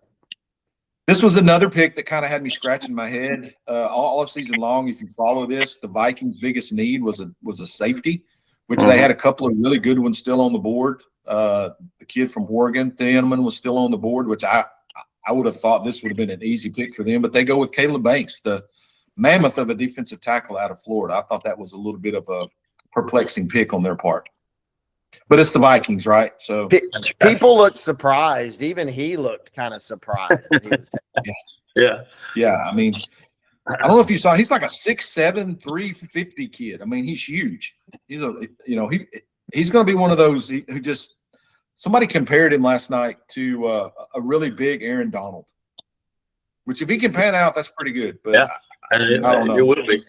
This was another pick that kind of had me scratching my head all of season long. If you follow this, the Vikings' biggest need was a safety, which they had a couple of really good ones still on the board. The kid from Oregon, Thieneman, was still on the board, which I would have thought this would have been an easy pick for them. But they go with Caleb Banks, the mammoth of a defensive tackle out of Florida. I thought that was a little bit of a perplexing pick on their part. But it's the Vikings, right? So people looked surprised. Even he looked kind of surprised. Yeah. I mean, I don't know if you saw. He's like a 6'7", 350 kid. I mean, he's huge. He's he's going to be one of those who just somebody compared him last night to a really big Aaron Donald. Which, if he can pan out, that's pretty good. But yeah, I don't know. It will be.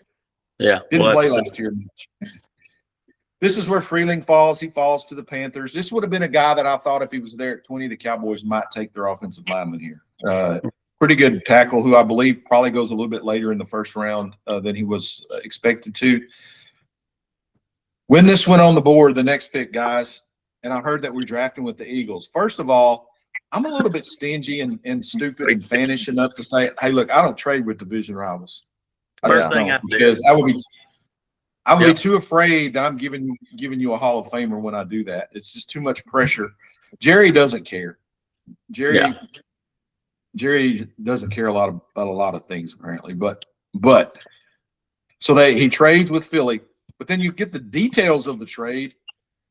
Yeah, Didn't play last year much. This is where Freeling falls. He falls to the Panthers. This would have been a guy that I thought if he was there at 20, the Cowboys might take their offensive lineman here. Pretty good tackle who I believe probably goes a little bit later in the first round than he was expected to. When this went on the board, the next pick, guys, and I heard that we're drafting with the Eagles. First of all, I'm a little bit stingy and stupid and fanish enough to say, hey, look, I don't trade with division rivals. First thing I do. Because I would be too afraid that I'm giving you a Hall of Famer when I do that. It's just too much pressure. Jerry doesn't care. Jerry doesn't care about a lot of things apparently. But so he trades with Philly, but then you get the details of the trade,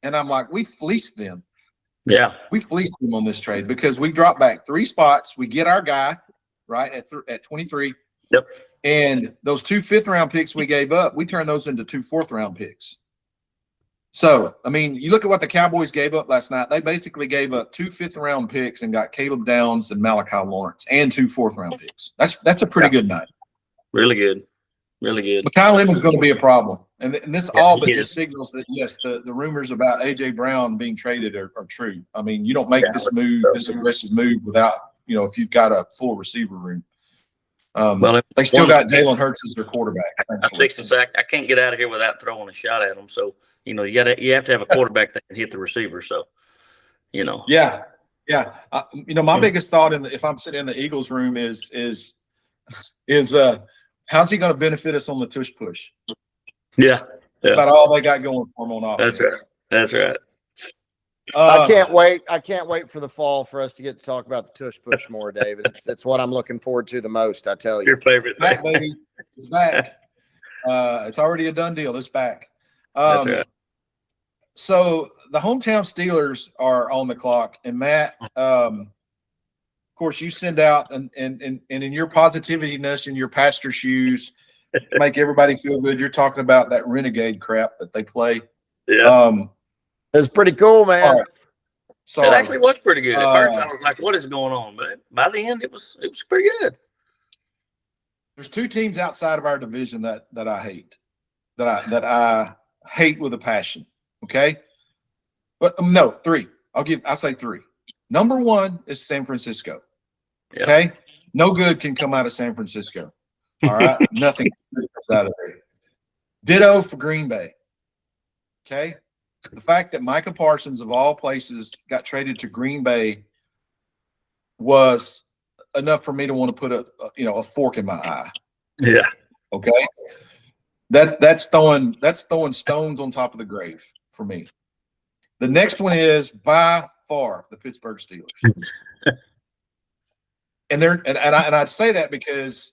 and I'm like, we fleeced them. Yeah, we fleeced them on this trade because we dropped back 3 spots. We get our guy right at 23. Yep. And those 2 5th-round picks we gave up, we turned those into 2 4th-round picks. So, I mean, you look at what the Cowboys gave up last night. They basically gave up 2 5th-round picks and got Caleb Downs and Malachi Lawrence and 2 4th-round picks. That's a pretty good night. Really good. Really good. But Kyle Lemon's going to be a problem. And this all but just signals that, yes, the rumors about A.J. Brown being traded are true. I mean, you don't make this aggressive move without, if you've got a full receiver room. They still got Jalen Hurts as their quarterback. I'm fixing to say I can't get out of here without throwing a shot at them. So, you have to have a quarterback that can hit the receiver. So, Yeah. My biggest thought if I'm sitting in the Eagles room is how's he going to benefit us on the tush push? Yeah. That's about all they got going for him on offense. That's right. I can't wait for the fall for us to get to talk about the tush push more, David. It's what I'm looking forward to the most. I tell you, your favorite back, baby, it's back. It's already a done deal. It's back. That's right. So the hometown Steelers are on the clock, and Matt, of course, you send out and in your positivity-ness in your pastor shoes, make everybody feel good. You're talking about that renegade crap that they play. Yeah. It's pretty cool, man. Sorry. It actually was pretty good. At first, I was like, "What is going on?" But by the end, it was pretty good. There's 2 teams outside of our division that I hate, that I hate with a passion. Okay, but no, 3. I'll say 3. Number 1 is San Francisco. Yep. Okay, no good can come out of San Francisco. All right, nothing comes out of there. Ditto for Green Bay. Okay. The fact that Micah Parsons, of all places, got traded to Green Bay was enough for me to want to put a fork in my eye. Yeah. Okay. That's throwing stones on top of the grave for me. The next one is by far the Pittsburgh Steelers. And I'd say that because,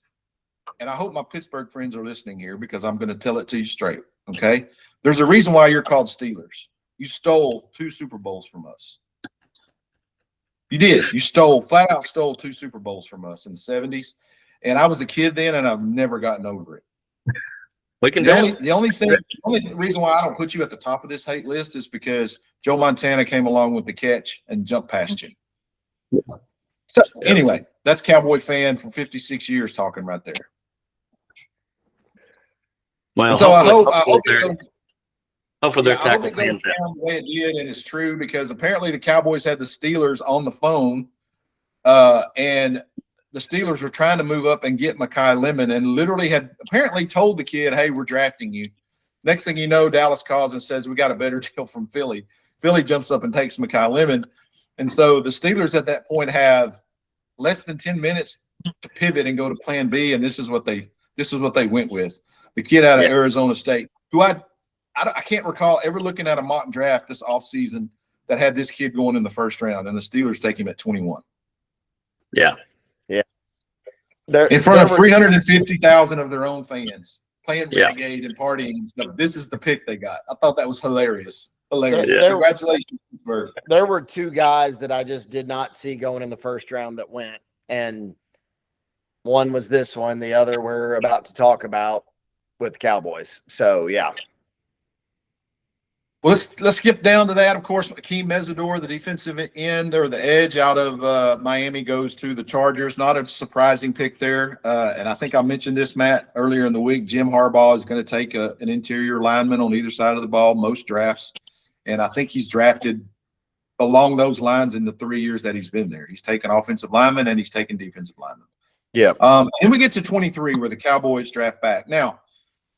and I hope my Pittsburgh friends are listening here because I'm going to tell it to you straight. Okay. There's a reason why you're called Steelers. You stole 2 Super Bowls from us. You did. You flat out stole 2 Super Bowls from us in the 70s. And I was a kid then, and I've never gotten over it. The only reason why I don't put you at the top of this hate list is because Joe Montana came along with the catch and jumped past you. So anyway, that's Cowboy fan for 56 years talking right there. Well, so I hope hopefully their tackle goes down the way it did, and it's true because apparently the Cowboys had the Steelers on the phone, and the Steelers were trying to move up and get Mekhi Lemon, and literally had apparently told the kid, "Hey, we're drafting you." Next thing you know, Dallas calls and says, "We got a better deal from Philly." Philly jumps up and takes Mekhi Lemon, and so the Steelers at that point have less than 10 minutes to pivot and go to Plan B, and this is what they went with. The kid out of Arizona State, who I can't recall ever looking at a mock draft this offseason that had this kid going in the first round, and the Steelers take him at 21. Yeah. Yeah. In front of 350,000 of their own fans playing Renegade and partying and stuff. This is the pick they got. I thought that was hilarious. Congratulations, Pittsburgh. There were 2 guys that I just did not see going in the first round that went, and one was this one. The other we're about to talk about with the Cowboys. So, yeah. Well, let's skip down to that. Of course, Akeem Mesidor, the defensive end or the edge out of Miami, goes to the Chargers. Not a surprising pick there. And I think I mentioned this, Matt, earlier in the week. Jim Harbaugh is going to take an interior lineman on either side of the ball most drafts. And I think he's drafted along those lines in the 3 years that he's been there. He's taken offensive lineman and he's taken defensive lineman. Yeah. And we get to 23 where the Cowboys draft back. Now,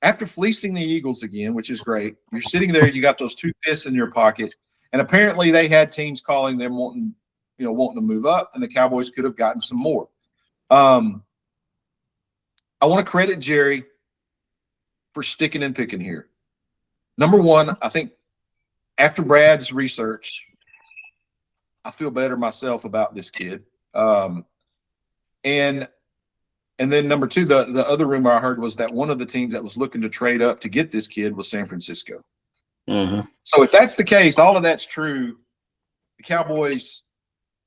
after fleecing the Eagles again, which is great, you're sitting there, you got those 2 fists in your pocket, and apparently they had teams calling them wanting to move up, and the Cowboys could have gotten some more. I want to credit Jerry for sticking and picking here. Number one, I think after Brad's research, I feel better myself about this kid. And then number 2, the other rumor I heard was that one of the teams that was looking to trade up to get this kid was San Francisco. Mm-hmm. So if that's the case, all of that's true. The Cowboys,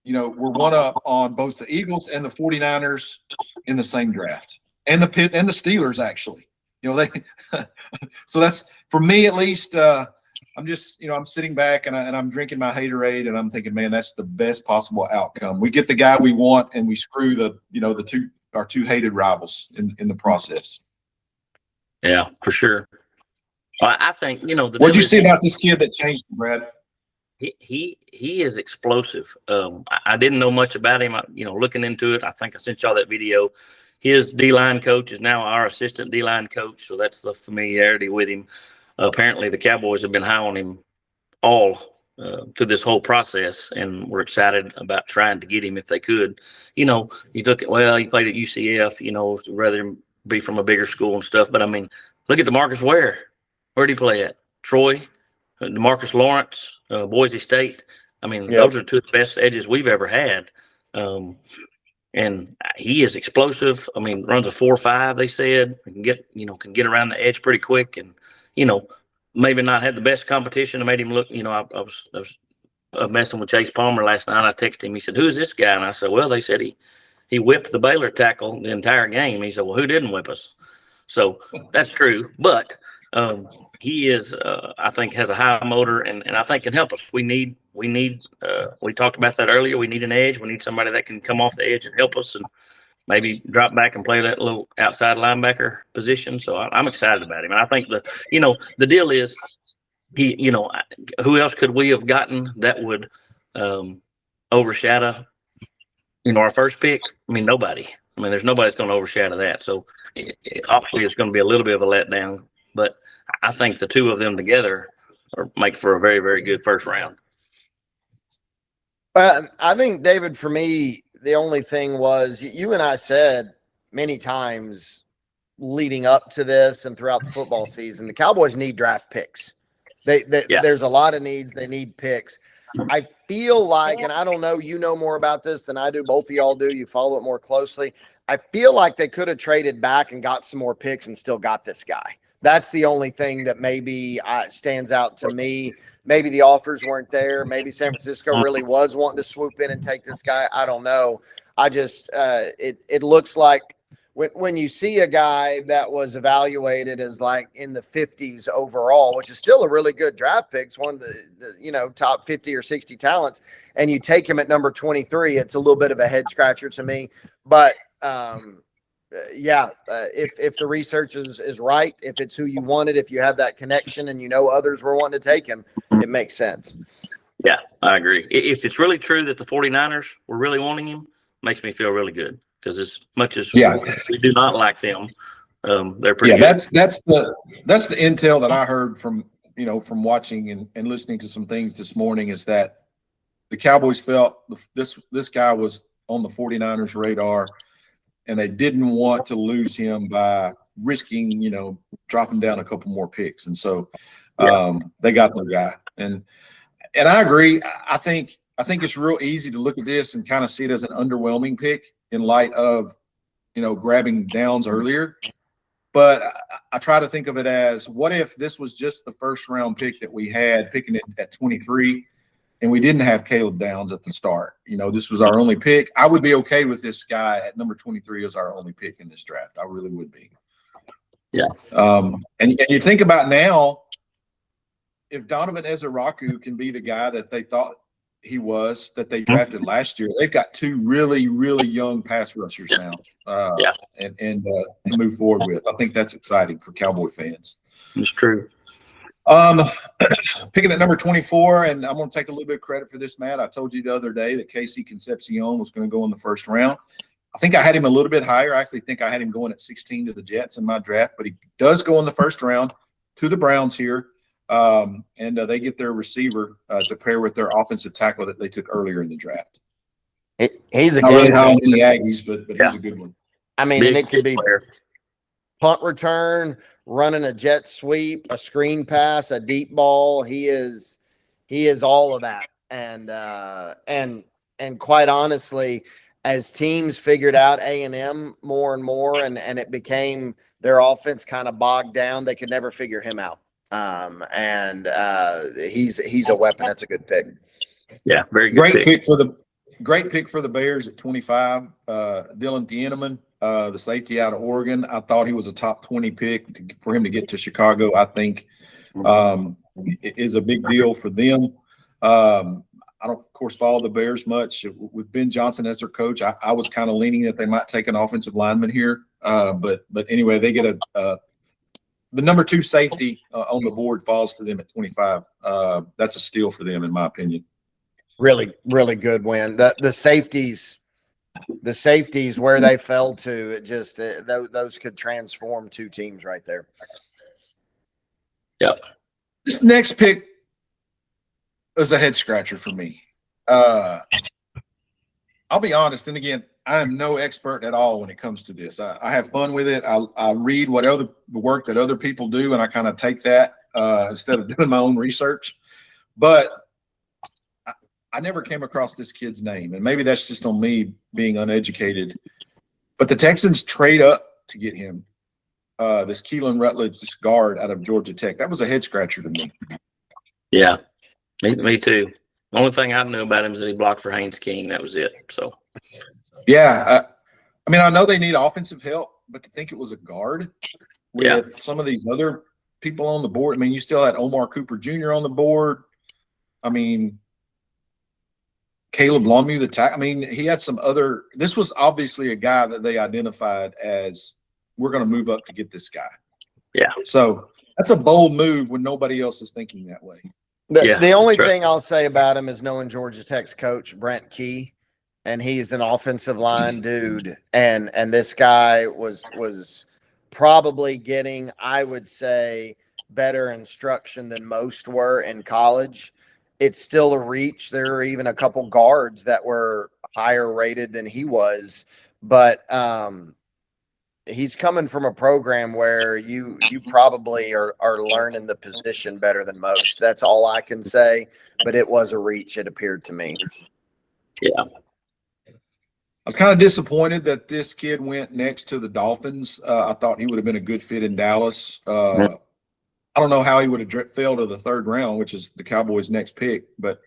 were one up on both the Eagles and the 49ers in the same draft, and the Steelers actually. So that's, for me at least. I'm just, I'm sitting back and I'm drinking my haterade and I'm thinking, man, that's the best possible outcome. We get the guy we want and we screw our two hated rivals in the process. Yeah, for sure. I think, what'd you see about this kid that changed, Brad? He is explosive. I didn't know much about him. Looking into it, I think I sent y'all that video. His D-line coach is now our assistant D-line coach, so that's the familiarity with him. Apparently, the Cowboys have been high on him all through this whole process, and we're excited about trying to get him if they could. You look at, he played at UCF, rather than be from a bigger school and stuff. But, look at DeMarcus Ware. Where'd he play at? Troy, DeMarcus Lawrence, Boise State. Those are 2 of the best edges we've ever had. And he is explosive. Runs a 4.5, they said. Can get around the edge pretty quick, and maybe not had the best competition. It made him look, I was messing with Chase Palmer last night. I texted him. He said, "Who's this guy?" And I said, "Well, they said he whipped the Baylor tackle the entire game." He said, "Well, who didn't whip us?" So that's true. But he is, I think, has a high motor, and I think can help us. We talked about that earlier. We need an edge. We need somebody that can come off the edge and help us, and maybe drop back and play that little outside linebacker position. So I'm excited about him. And I think the deal is who else could we have gotten that would overshadow, our first pick? Nobody. There's nobody that's going to overshadow that. So obviously it's going to be a little bit of a letdown, but I think the 2 of them together make for a very, very good first round. I think, David, for me, the only thing was you and I said many times leading up to this and throughout the football season, the Cowboys need draft picks. There's a lot of needs. They need picks. I feel like, and I don't know, you know more about this than I do. Both of y'all do. You follow it more closely. I feel like they could have traded back and got some more picks and still got this guy. That's the only thing that maybe stands out to me. Maybe the offers weren't there. Maybe San Francisco really was wanting to swoop in and take this guy. I don't know. I just it looks like when you see a guy that was evaluated as like in the 50s overall, which is still a really good draft pick, it's one of the top 50 or 60 talents, and you take him at number 23, it's a little bit of a head scratcher to me. But if the research is right, if it's who you wanted, if you have that connection and others were wanting to take him, it makes sense. Yeah, I agree. If it's really true that the 49ers were really wanting him, makes me feel really good, because as much as we do not like them, they're pretty good. That's the intel that I heard from watching and listening to some things this morning, is that the Cowboys felt this guy was on the 49ers radar, and they didn't want to lose him by risking, dropping down a couple more picks. And so they got the guy. And I agree. I think it's real easy to look at this and kind of see it as an underwhelming pick in light of, grabbing Downs earlier. But I try to think of it as, what if this was just the first round pick that we had, picking it at 23, and we didn't have Caleb Downs at the start? This was our only pick. I would be okay with this guy at number 23 as our only pick in this draft. I really would be. Yeah. And you think about now, if Donovan Ezeraku can be the guy that they thought he was, that they drafted last year, they've got two really, really young pass rushers now. And move forward with. I think that's exciting for Cowboy fans. It's true. Picking at number 24, and I'm going to take a little bit of credit for this, Matt. I told you the other day that Casey Concepcion was going to go in the first round. I think I had him a little bit higher. I actually think I had him going at 16 to the Jets in my draft, but he does go in the first round to the Browns here. And they get their receiver to pair with their offensive tackle that they took earlier in the draft. He's a not game really high changer. in the Aggies, but he's a good one. I mean, Big it could be player. punt return, running a jet sweep, a screen pass, a deep ball. He is all of that. And quite honestly, as teams figured out A&M more and more, and it became their offense kind of bogged down, they could never figure him out. He's a weapon. That's a good pick. Yeah, very good. Great pick for the Bears at 25. Dylan Thieneman, the safety out of Oregon. I thought he was a top 20 pick for him to get to Chicago. I think it is a big deal for them. I don't, of course, follow the Bears much. With Ben Johnson as their coach, I was kind of leaning that they might take an offensive lineman here. But anyway, they get the number 2 safety on the board falls to them at 25. That's a steal for them, in my opinion. Really, really good win. The safeties where they fell to, it just those could transform 2 teams right there. Yep. This next pick is a head scratcher for me. I'll be honest, and again, I am no expert at all when it comes to this. I have fun with it. I read the work that other people do, and I kind of take that instead of doing my own research. But I never came across this kid's name, and maybe that's just on me being uneducated. But the Texans trade up to get him, this Keelan Rutledge, this guard out of Georgia Tech. That was a head scratcher to me. Yeah, me too. The only thing I knew about him is that he blocked for Haynes King. That was it. So, yeah, I mean, I know they need offensive help, but to think it was a guard with some of these other people on the board. I mean, you still had Omar Cooper Jr. on the board. I mean, Caleb Longview, the tackle. I mean, he had some other – this was obviously a guy that they identified as, we're going to move up to get this guy. Yeah. So that's a bold move when nobody else is thinking that way. The only thing I'll say about him is knowing Georgia Tech's coach, Brent Key, and he's an offensive line dude. And this guy was probably getting, I would say, better instruction than most were in college. it's still a reach. There are even a couple guards that were higher rated than he was, but he's coming from a program where you probably are learning the position better than most. That's all I can say, but it was a reach, it appeared to me. Yeah. I was kind of disappointed that this kid went next to the Dolphins. I thought he would have been a good fit in Dallas. I don't know how he would have fell to the third round, which is the Cowboys' next pick. But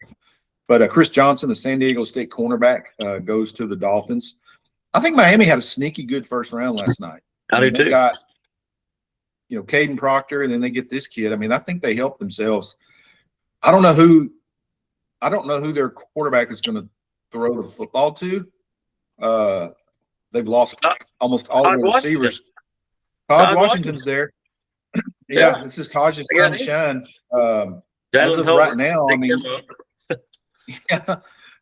Chris Johnson, the San Diego State cornerback, goes to the Dolphins. I think Miami had a sneaky good first round last night. I do They too. got, Caden Proctor, and then they get this kid. I mean, I think they helped themselves. I don't know who their quarterback is going to throw the football to. They've lost almost all Todd their receivers. Taj Washington's there. Yeah, this is Taj's time to shine. As of right now, I mean,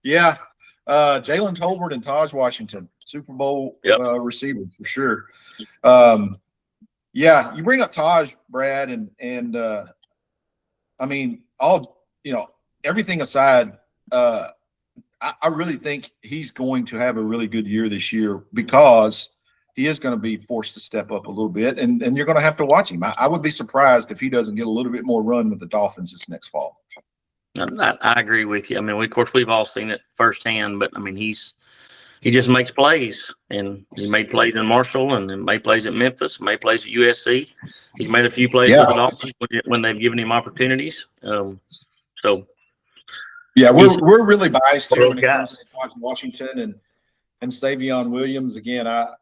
yeah. Jalen Tolbert and Taj Washington, Super Bowl receivers for sure. Yeah, you bring up Taj, Brad, and I mean, everything aside, I really think he's going to have a really good year this year because he is going to be forced to step up a little bit, and you're going to have to watch him. I would be surprised if he doesn't get a little bit more run with the Dolphins this next fall. I agree with you. I mean, of course, we've all seen it firsthand, but I mean, he just makes plays, and he made plays in Marshall, and then made plays at Memphis, made plays at USC. He's made a few plays with the Dolphins when they've given him opportunities. So, yeah, we're really biased here when it comes to Taj Washington and Savion Williams. Again, I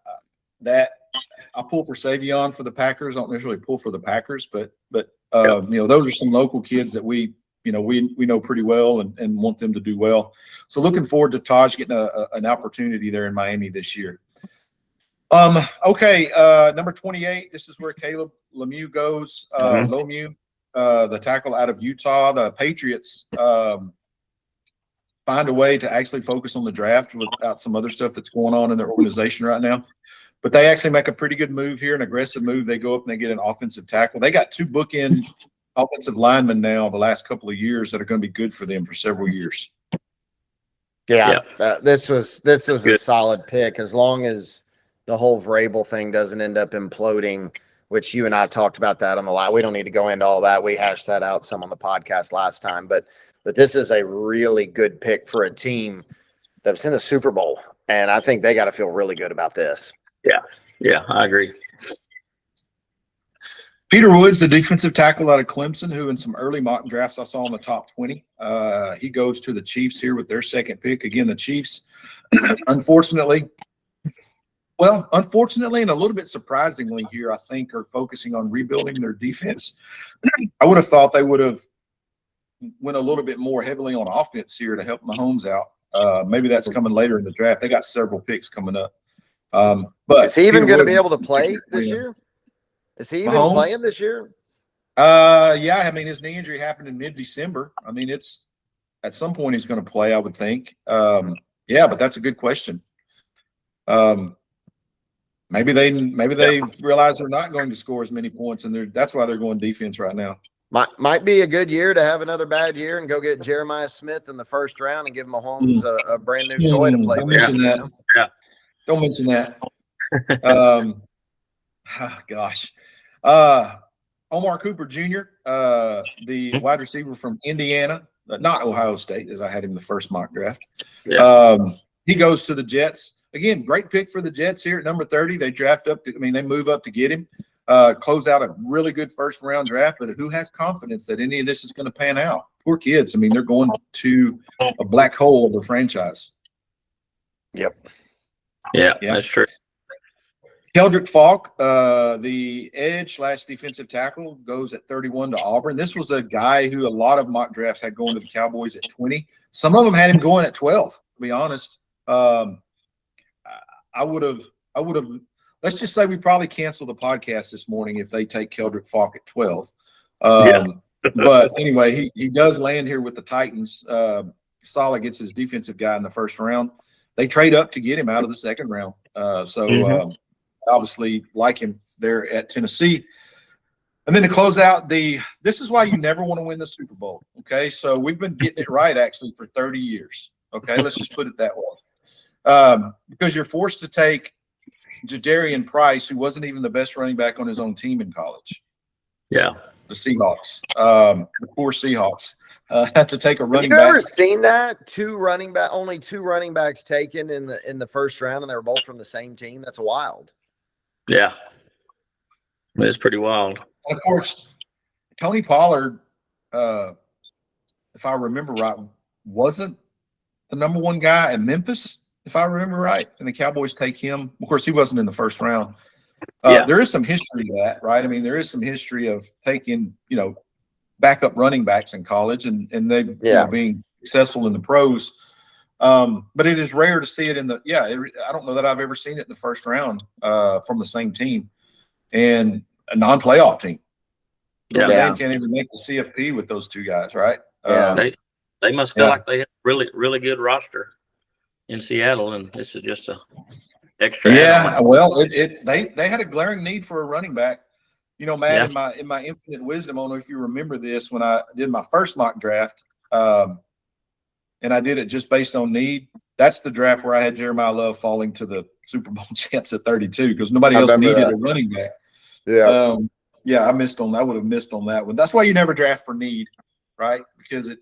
pull for Savion for the Packers. I don't necessarily pull for the Packers, but those are some local kids that we know pretty well and want them to do well. So looking forward to Taj getting an opportunity there in Miami this year. Okay, number 28. This is where Caleb Lemieux goes. Lemieux, the tackle out of Utah. The Patriots find a way to actually focus on the draft without some other stuff that's going on in their organization right now. But they actually make a pretty good move here, an aggressive move. They go up and they get an offensive tackle. They got two bookend offensive linemen now the last couple of years that are going to be good for them for several years. Yeah. This was a solid pick as long as the whole Vrabel thing doesn't end up imploding, which you and I talked about that on the line. We don't need to go into all that. We hashed that out some on the podcast last time, but this is a really good pick for a team that's in the Super Bowl, and I think they got to feel really good about this. Yeah, I agree. Peter Woods, the defensive tackle out of Clemson, who in some early mock drafts I saw in the top 20. He goes to the Chiefs here with their second pick. Again, the Chiefs, unfortunately, and a little bit surprisingly here, I think, are focusing on rebuilding their defense. I would have thought they would have went a little bit more heavily on offense here to help Mahomes out. Maybe that's coming later in the draft. They got several picks coming up. But is he even going to be able to play this year? Is he even playing this year? Yeah. I mean, his knee injury happened in mid-December. I mean, it's at some point he's going to play, I would think. Yeah, but that's a good question. Maybe they realize they're not going to score as many points, and that's why they're going defense right now. Might be a good year to have another bad year and go get Jeremiah Smith in the first round and give Mahomes a brand new toy to play with. Mention that. Yeah. Don't mention that. Gosh. Omar Cooper Jr., the wide receiver from Indiana, not Ohio State, as I had him the first mock draft. Yeah. He goes to the Jets. Again, great pick for the Jets here at number 30. They they move up to get him. Close out a really good first round draft, but who has confidence that any of this is going to pan out? Poor kids. I mean, they're going to a black hole of a franchise. Yep. Yeah, that's true. Keldrick Falk, the edge / defensive tackle, goes at 31 to Auburn. This was a guy who a lot of mock drafts had going to the Cowboys at 20. Some of them had him going at 12, to be honest. I would have let's just say we probably canceled the podcast this morning if they take Keldrick Falk at 12. But anyway, he does land here with the Titans. Saleh gets his defensive guy in the first round. They trade up to get him out of the second round. Obviously like him there at Tennessee. And then to close out this is why you never want to win the Super Bowl. Okay. So we've been getting it right actually for 30 years. Okay. Let's just put it that way. Because you're forced to take Jadarian Price, who wasn't even the best running back on his own team in college. Yeah. The Seahawks, the poor Seahawks, had to take a running back. Have you ever seen that? Only two running backs taken in the first round, and they were both from the same team. That's wild. Yeah. It's pretty wild. And of course, Tony Pollard, if I remember right, wasn't the number one guy in Memphis, if I remember right. And the Cowboys take him. Of course, he wasn't in the first round. There is some history to that, right? I mean, there is some history of taking, backup running backs in college and they being successful in the pros. But it is rare to see it I don't know that I've ever seen it in the first round from the same team and a non-playoff team. Yeah. Man can't even make the CFP with those two guys, right? They must feel like they have really, really good roster in Seattle, and this is just a extra. Yeah, well, they had a glaring need for a running back. Matt, in my infinite wisdom, I don't know if you remember this when I did my first mock draft, and I did it just based on need. That's the draft where I had Jeremiah Love falling to the Super Bowl chance at 32 because nobody else needed a running back. Yeah. I missed on that. I would have missed on that one. That's why you never draft for need, right? Because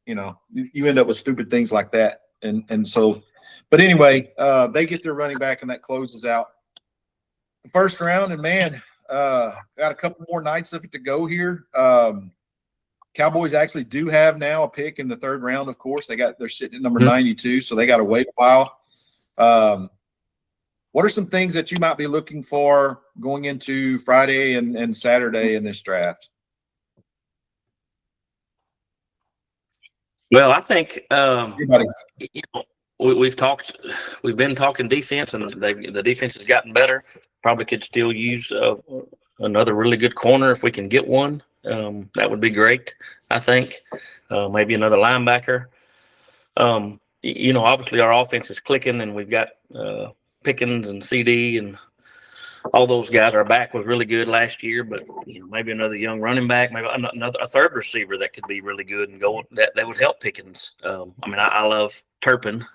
you end up with stupid things like that. And so, but anyway, they get their running back and that closes out the first round. And man, got a couple more nights of it to go here. Cowboys actually do have now a pick in the third round. Of course, they're sitting at number 92, so they got to wait a while. What are some things that you might be looking for going into Friday and Saturday in this draft? Well, I think we've been talking defense, and the defense has gotten better. Probably could still use another really good corner if we can get one. That would be great. I think maybe another linebacker. Obviously our offense is clicking, and we've got Pickens and CD and all those guys. Our back was really good last year, but maybe another young running back, maybe a third receiver that could be really good and go that would help Pickens. I love Turpin.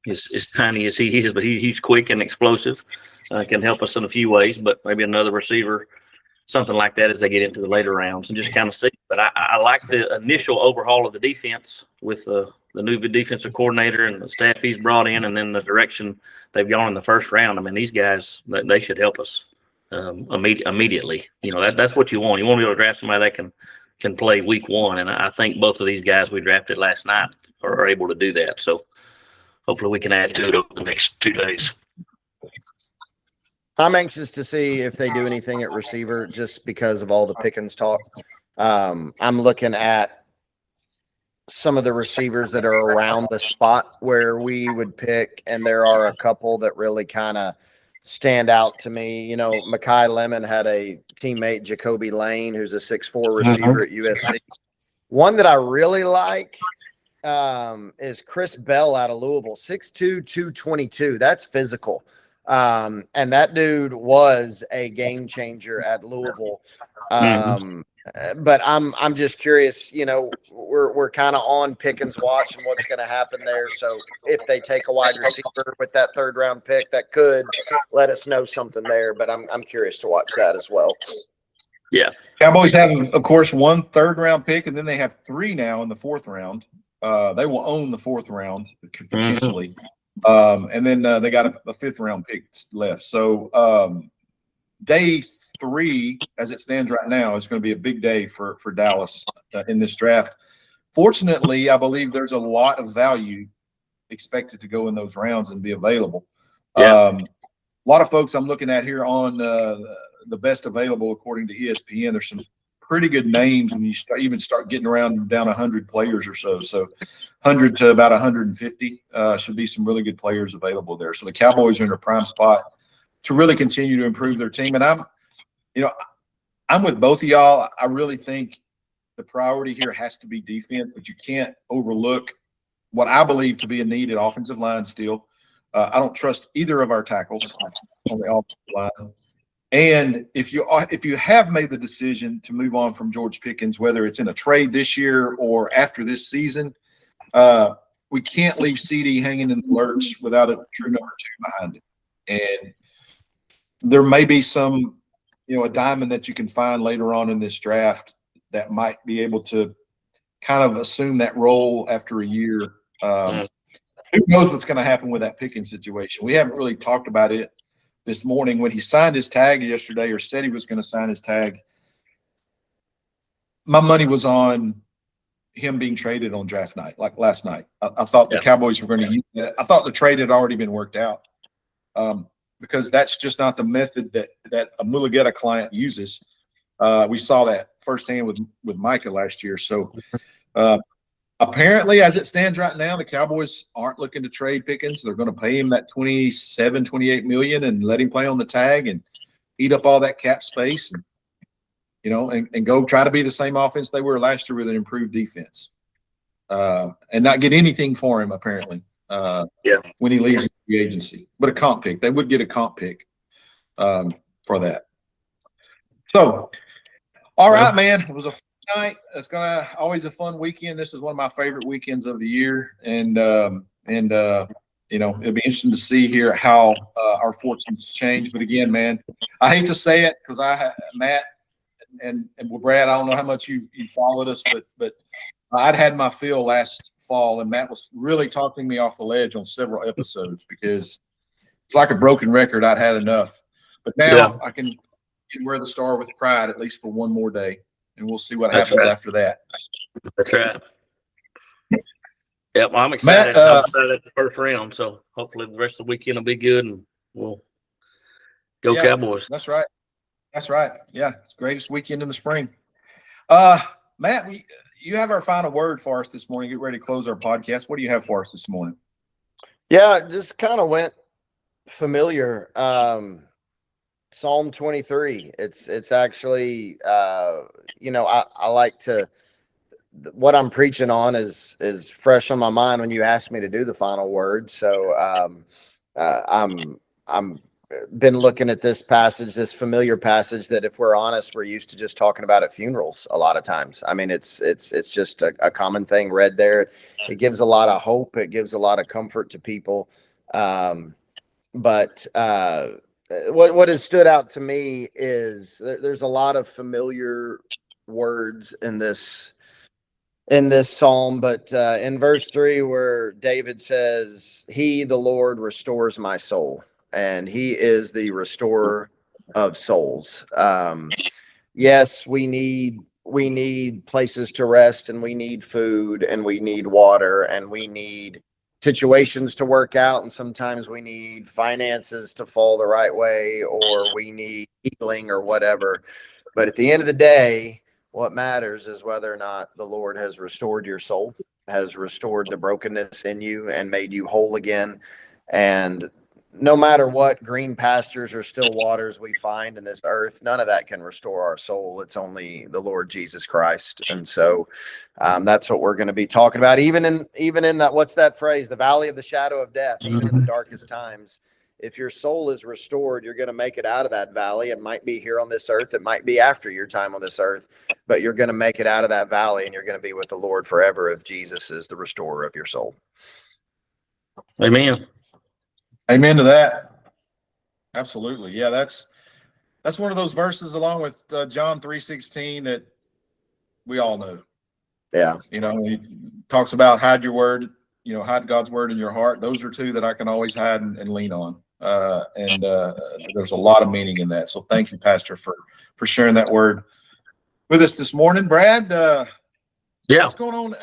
As tiny as he is, but he's quick and explosive. Can help us in a few ways, but maybe another receiver, something like that as they get into the later rounds and just kind of see. But I like the initial overhaul of the defense with the new defensive coordinator and the staff he's brought in, and then the direction they've gone in the first round. I mean, these guys, they should help us immediately. That's what you want. You want to be able to draft somebody that can play week one, and I think both of these guys we drafted last night are able to do that. So hopefully we can add to it over the next 2 days. I'm anxious to see if they do anything at receiver just because of all the Pickens talk. I'm looking at some of the receivers that are around the spot where we would pick, and there are a couple that really kind of stand out to me. Mekhi Lemon had a teammate, Jacoby Lane, who's a 6'4" receiver at USC. One that I really like is Chris Bell out of Louisville, 6'2", 222. That's physical. And that dude was a game changer at Louisville. But I'm just curious, we're kind of on Pickens watch and what's going to happen there. So if they take a wide receiver with that third round pick, that could let us know something there. But I'm curious to watch that as well. Yeah. Cowboys have, of course, 1 third round pick, and then they have 3 now in the fourth round. They will own the fourth round potentially. And then they got a 5th round pick left. So day 3, as it stands right now, is going to be a big day for Dallas in this draft. Fortunately, I believe there's a lot of value expected to go in those rounds and be available. Yeah. A lot of folks I'm looking at here on the best available according to ESPN. There's some pretty good names when you start getting around down 100 players or so. So 100 to about 150 should be some really good players available there. So the Cowboys are in a prime spot to really continue to improve their team. And I'm with both of y'all. I really think the priority here has to be defense, but you can't overlook what I believe to be a need at offensive line still. I don't trust either of our tackles on the offensive line. And if you have made the decision to move on from George Pickens, whether it's in a trade this year or after this season, we can't leave CD hanging in the lurch without a true number two behind it. And there may be some, a diamond that you can find later on in this draft that might be able to kind of assume that role after a year. Who knows what's going to happen with that Pickens situation? We haven't really talked about it this morning. When he signed his tag yesterday, or said he was going to sign his tag, my money was on him being traded on draft night, like last night. I thought the Cowboys were going to use that. I thought the trade had already been worked out, because that's just not the method that a Mulugeta client uses. We saw that firsthand with Micah last year. So apparently, as it stands right now, the Cowboys aren't looking to trade Pickens. They're going to pay him that $28 million and let him play on the tag and eat up all that cap space, and and go try to be the same offense they were last year with an improved defense, and not get anything for him apparently. When he leaves the agency, but a comp pick. They would get a comp pick for that. So, all right, man. It was a fun night. It's always a fun weekend. This is one of my favorite weekends of the year, and it'll be interesting to see here how our fortunes change. But again, man, I hate to say it because Matt and Brad, I don't know how much you followed us, but I'd had my fill last fall, and Matt was really talking me off the ledge on several episodes because it's like a broken record. I'd had enough, but now I can wear the star with pride at least for one more day, and we'll see what happens after that. That's right. Yeah, well, I'm excited. I'm excited at the first round, so hopefully the rest of the weekend will be good, and we'll go Cowboys. That's right. That's right. Yeah, it's the greatest weekend in the spring. Matt, you have our final word for us this morning. Get ready to close our podcast. What do you have for us this morning? Yeah, just kind of went familiar. Psalm 23. It's actually, I like to, what I'm preaching on is fresh on my mind when you asked me to do the final word. So I'm been looking at this passage, this familiar passage that, if we're honest, we're used to just talking about at funerals a lot of times. I mean, it's just a common thing read there. It gives a lot of hope. It gives a lot of comfort to people. But what has stood out to me is there's a lot of familiar words in this psalm, but in verse 3, where David says, "He, the Lord, restores my soul," and he is the restorer of souls. Yes, we need places to rest, and we need food, and we need water, and we need situations to work out, and sometimes we need finances to fall the right way, or we need healing or whatever. But at the end of the day, what matters is whether or not the Lord has restored your soul, has restored the brokenness in you and made you whole again. And no matter what green pastures or still waters we find in this earth, none of that can restore our soul. It's only the Lord Jesus Christ. And so that's what we're going to be talking about. Even in that, what's that phrase? The valley of the shadow of death, even in the darkest times. If your soul is restored, you're going to make it out of that valley. It might be here on this earth. It might be after your time on this earth, but you're going to make it out of that valley, and you're going to be with the Lord forever if Jesus is the restorer of your soul. Amen. Amen to that. Absolutely. Yeah, that's one of those verses, along with John 3:16, that we all know. Yeah. He talks about hide your word, hide God's word in your heart. Those are two that I can always hide and lean on. And there's a lot of meaning in that. So thank you, Pastor, for sharing that word with us this morning. Brad, what's going on?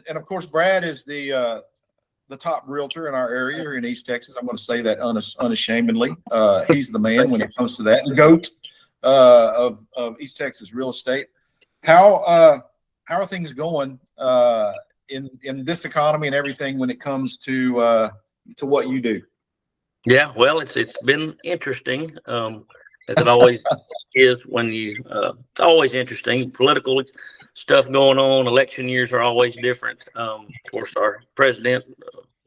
And of course, Brad is the top realtor in our area here in East Texas. I'm going to say that unashamedly. He's the man when it comes to that. The GOAT of East Texas real estate. How are things going in this economy and everything when it comes to what you do? Yeah, well, it's been interesting, as it always is when it's always interesting. Political stuff going on. Election years are always different. Of course, our president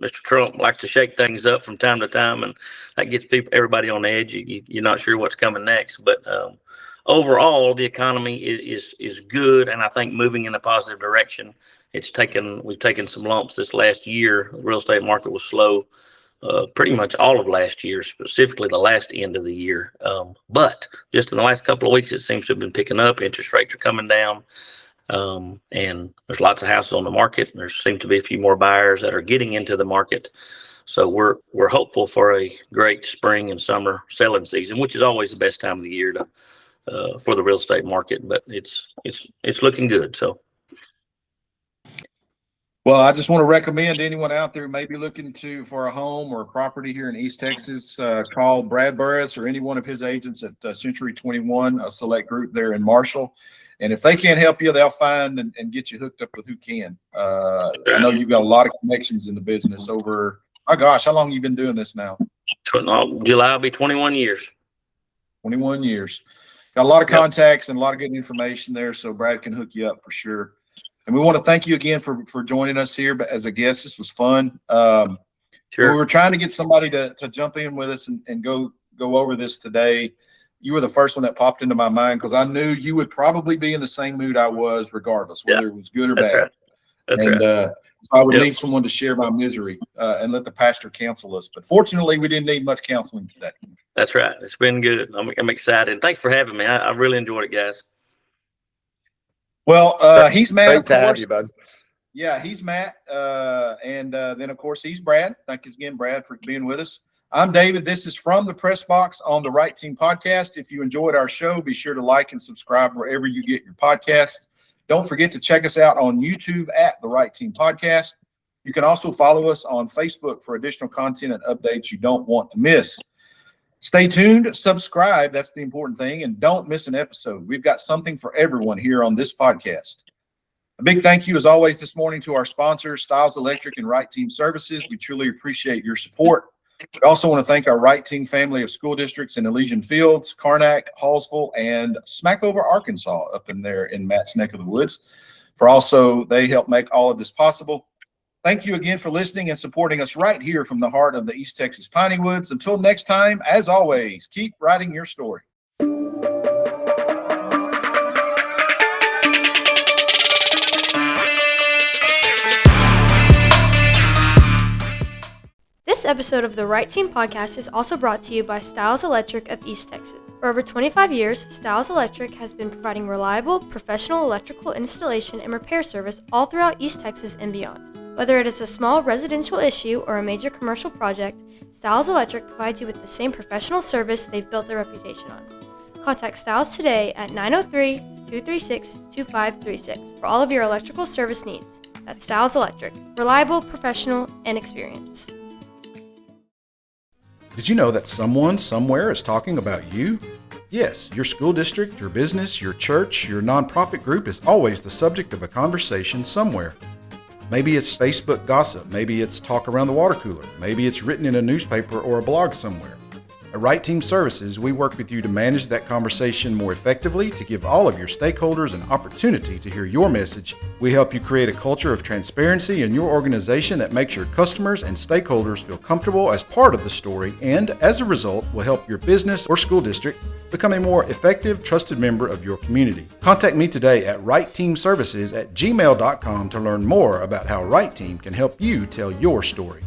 Mr. Trump likes to shake things up from time to time, and that gets everybody on edge. You're not sure what's coming next, but overall, the economy is good, and I think moving in a positive direction. We've taken some lumps this last year. The real estate market was slow, pretty much all of last year, specifically the last end of the year. But just in the last couple of weeks, it seems to have been picking up. Interest rates are coming down. And there's lots of houses on the market. There seem to be a few more buyers that are getting into the market. So we're hopeful for a great spring and summer selling season, which is always the best time of the year for the real estate market. But it's looking good. So. Well, I just want to recommend anyone out there maybe looking for a home or a property here in East Texas, call Brad Burris or any one of his agents at Century 21, a select group there in Marshall. And if they can't help you, they'll find and get you hooked up with who can. I know you've got a lot of connections in the business over, my gosh, how long have you been doing this now? July will be 21 years. 21 years. Got a lot of contacts and a lot of good information there, so Brad can hook you up for sure. And we want to thank you again for joining us here as a guest. This was fun. Sure. We were trying to get somebody to jump in with us and go over this today. You were the first one that popped into my mind because I knew you would probably be in the same mood I was regardless, whether it was good or bad. Right. That's right. So I would need someone to share my misery and let the pastor counsel us. But fortunately, we didn't need much counseling today. That's right. It's been good. I'm excited. Thanks for having me. I really enjoyed it, guys. Well, he's Matt. Great to have you, bud. Yeah, he's Matt. And then, of course, he's Brad. Thank you again, Brad, for being with us. I'm David. This is From the Press Box on the Right Team Podcast. If you enjoyed our show, be sure to like and subscribe wherever you get your podcasts. Don't forget to check us out on YouTube at the Right Team Podcast. You can also follow us on Facebook for additional content and updates you don't want to miss. Stay tuned, subscribe. That's the important thing. And don't miss an episode. We've got something for everyone here on this podcast. A big thank you, as always, this morning to our sponsors, Styles Electric and Right Team Services. We truly appreciate your support. We also want to thank our Right Team family of school districts in Elysian Fields, Karnak, Hallsville, and Smackover, Arkansas, up in there in Matt's neck of the woods. They help make all of this possible. Thank you again for listening and supporting us right here from the heart of the East Texas Piney Woods. Until next time, as always, keep writing your story. This episode of the Right Team Podcast is also brought to you by Styles Electric of East Texas. For over 25 years, Styles Electric has been providing reliable, professional electrical installation and repair service all throughout East Texas and beyond. Whether it is a small residential issue or a major commercial project, Styles Electric provides you with the same professional service they've built their reputation on. Contact Styles today at 903-236-2536 for all of your electrical service needs. That's Styles Electric. Reliable, professional, and experienced. Did you know that someone somewhere is talking about you? Yes, your school district, your business, your church, your nonprofit group is always the subject of a conversation somewhere. Maybe it's Facebook gossip, maybe it's talk around the water cooler, maybe it's written in a newspaper or a blog somewhere. At Right Team Services, we work with you to manage that conversation more effectively, to give all of your stakeholders an opportunity to hear your message. We help you create a culture of transparency in your organization that makes your customers and stakeholders feel comfortable as part of the story, and as a result, will help your business or school district become a more effective, trusted member of your community. Contact me today at rightteamservices@gmail.com to learn more about how Right Team can help you tell your story.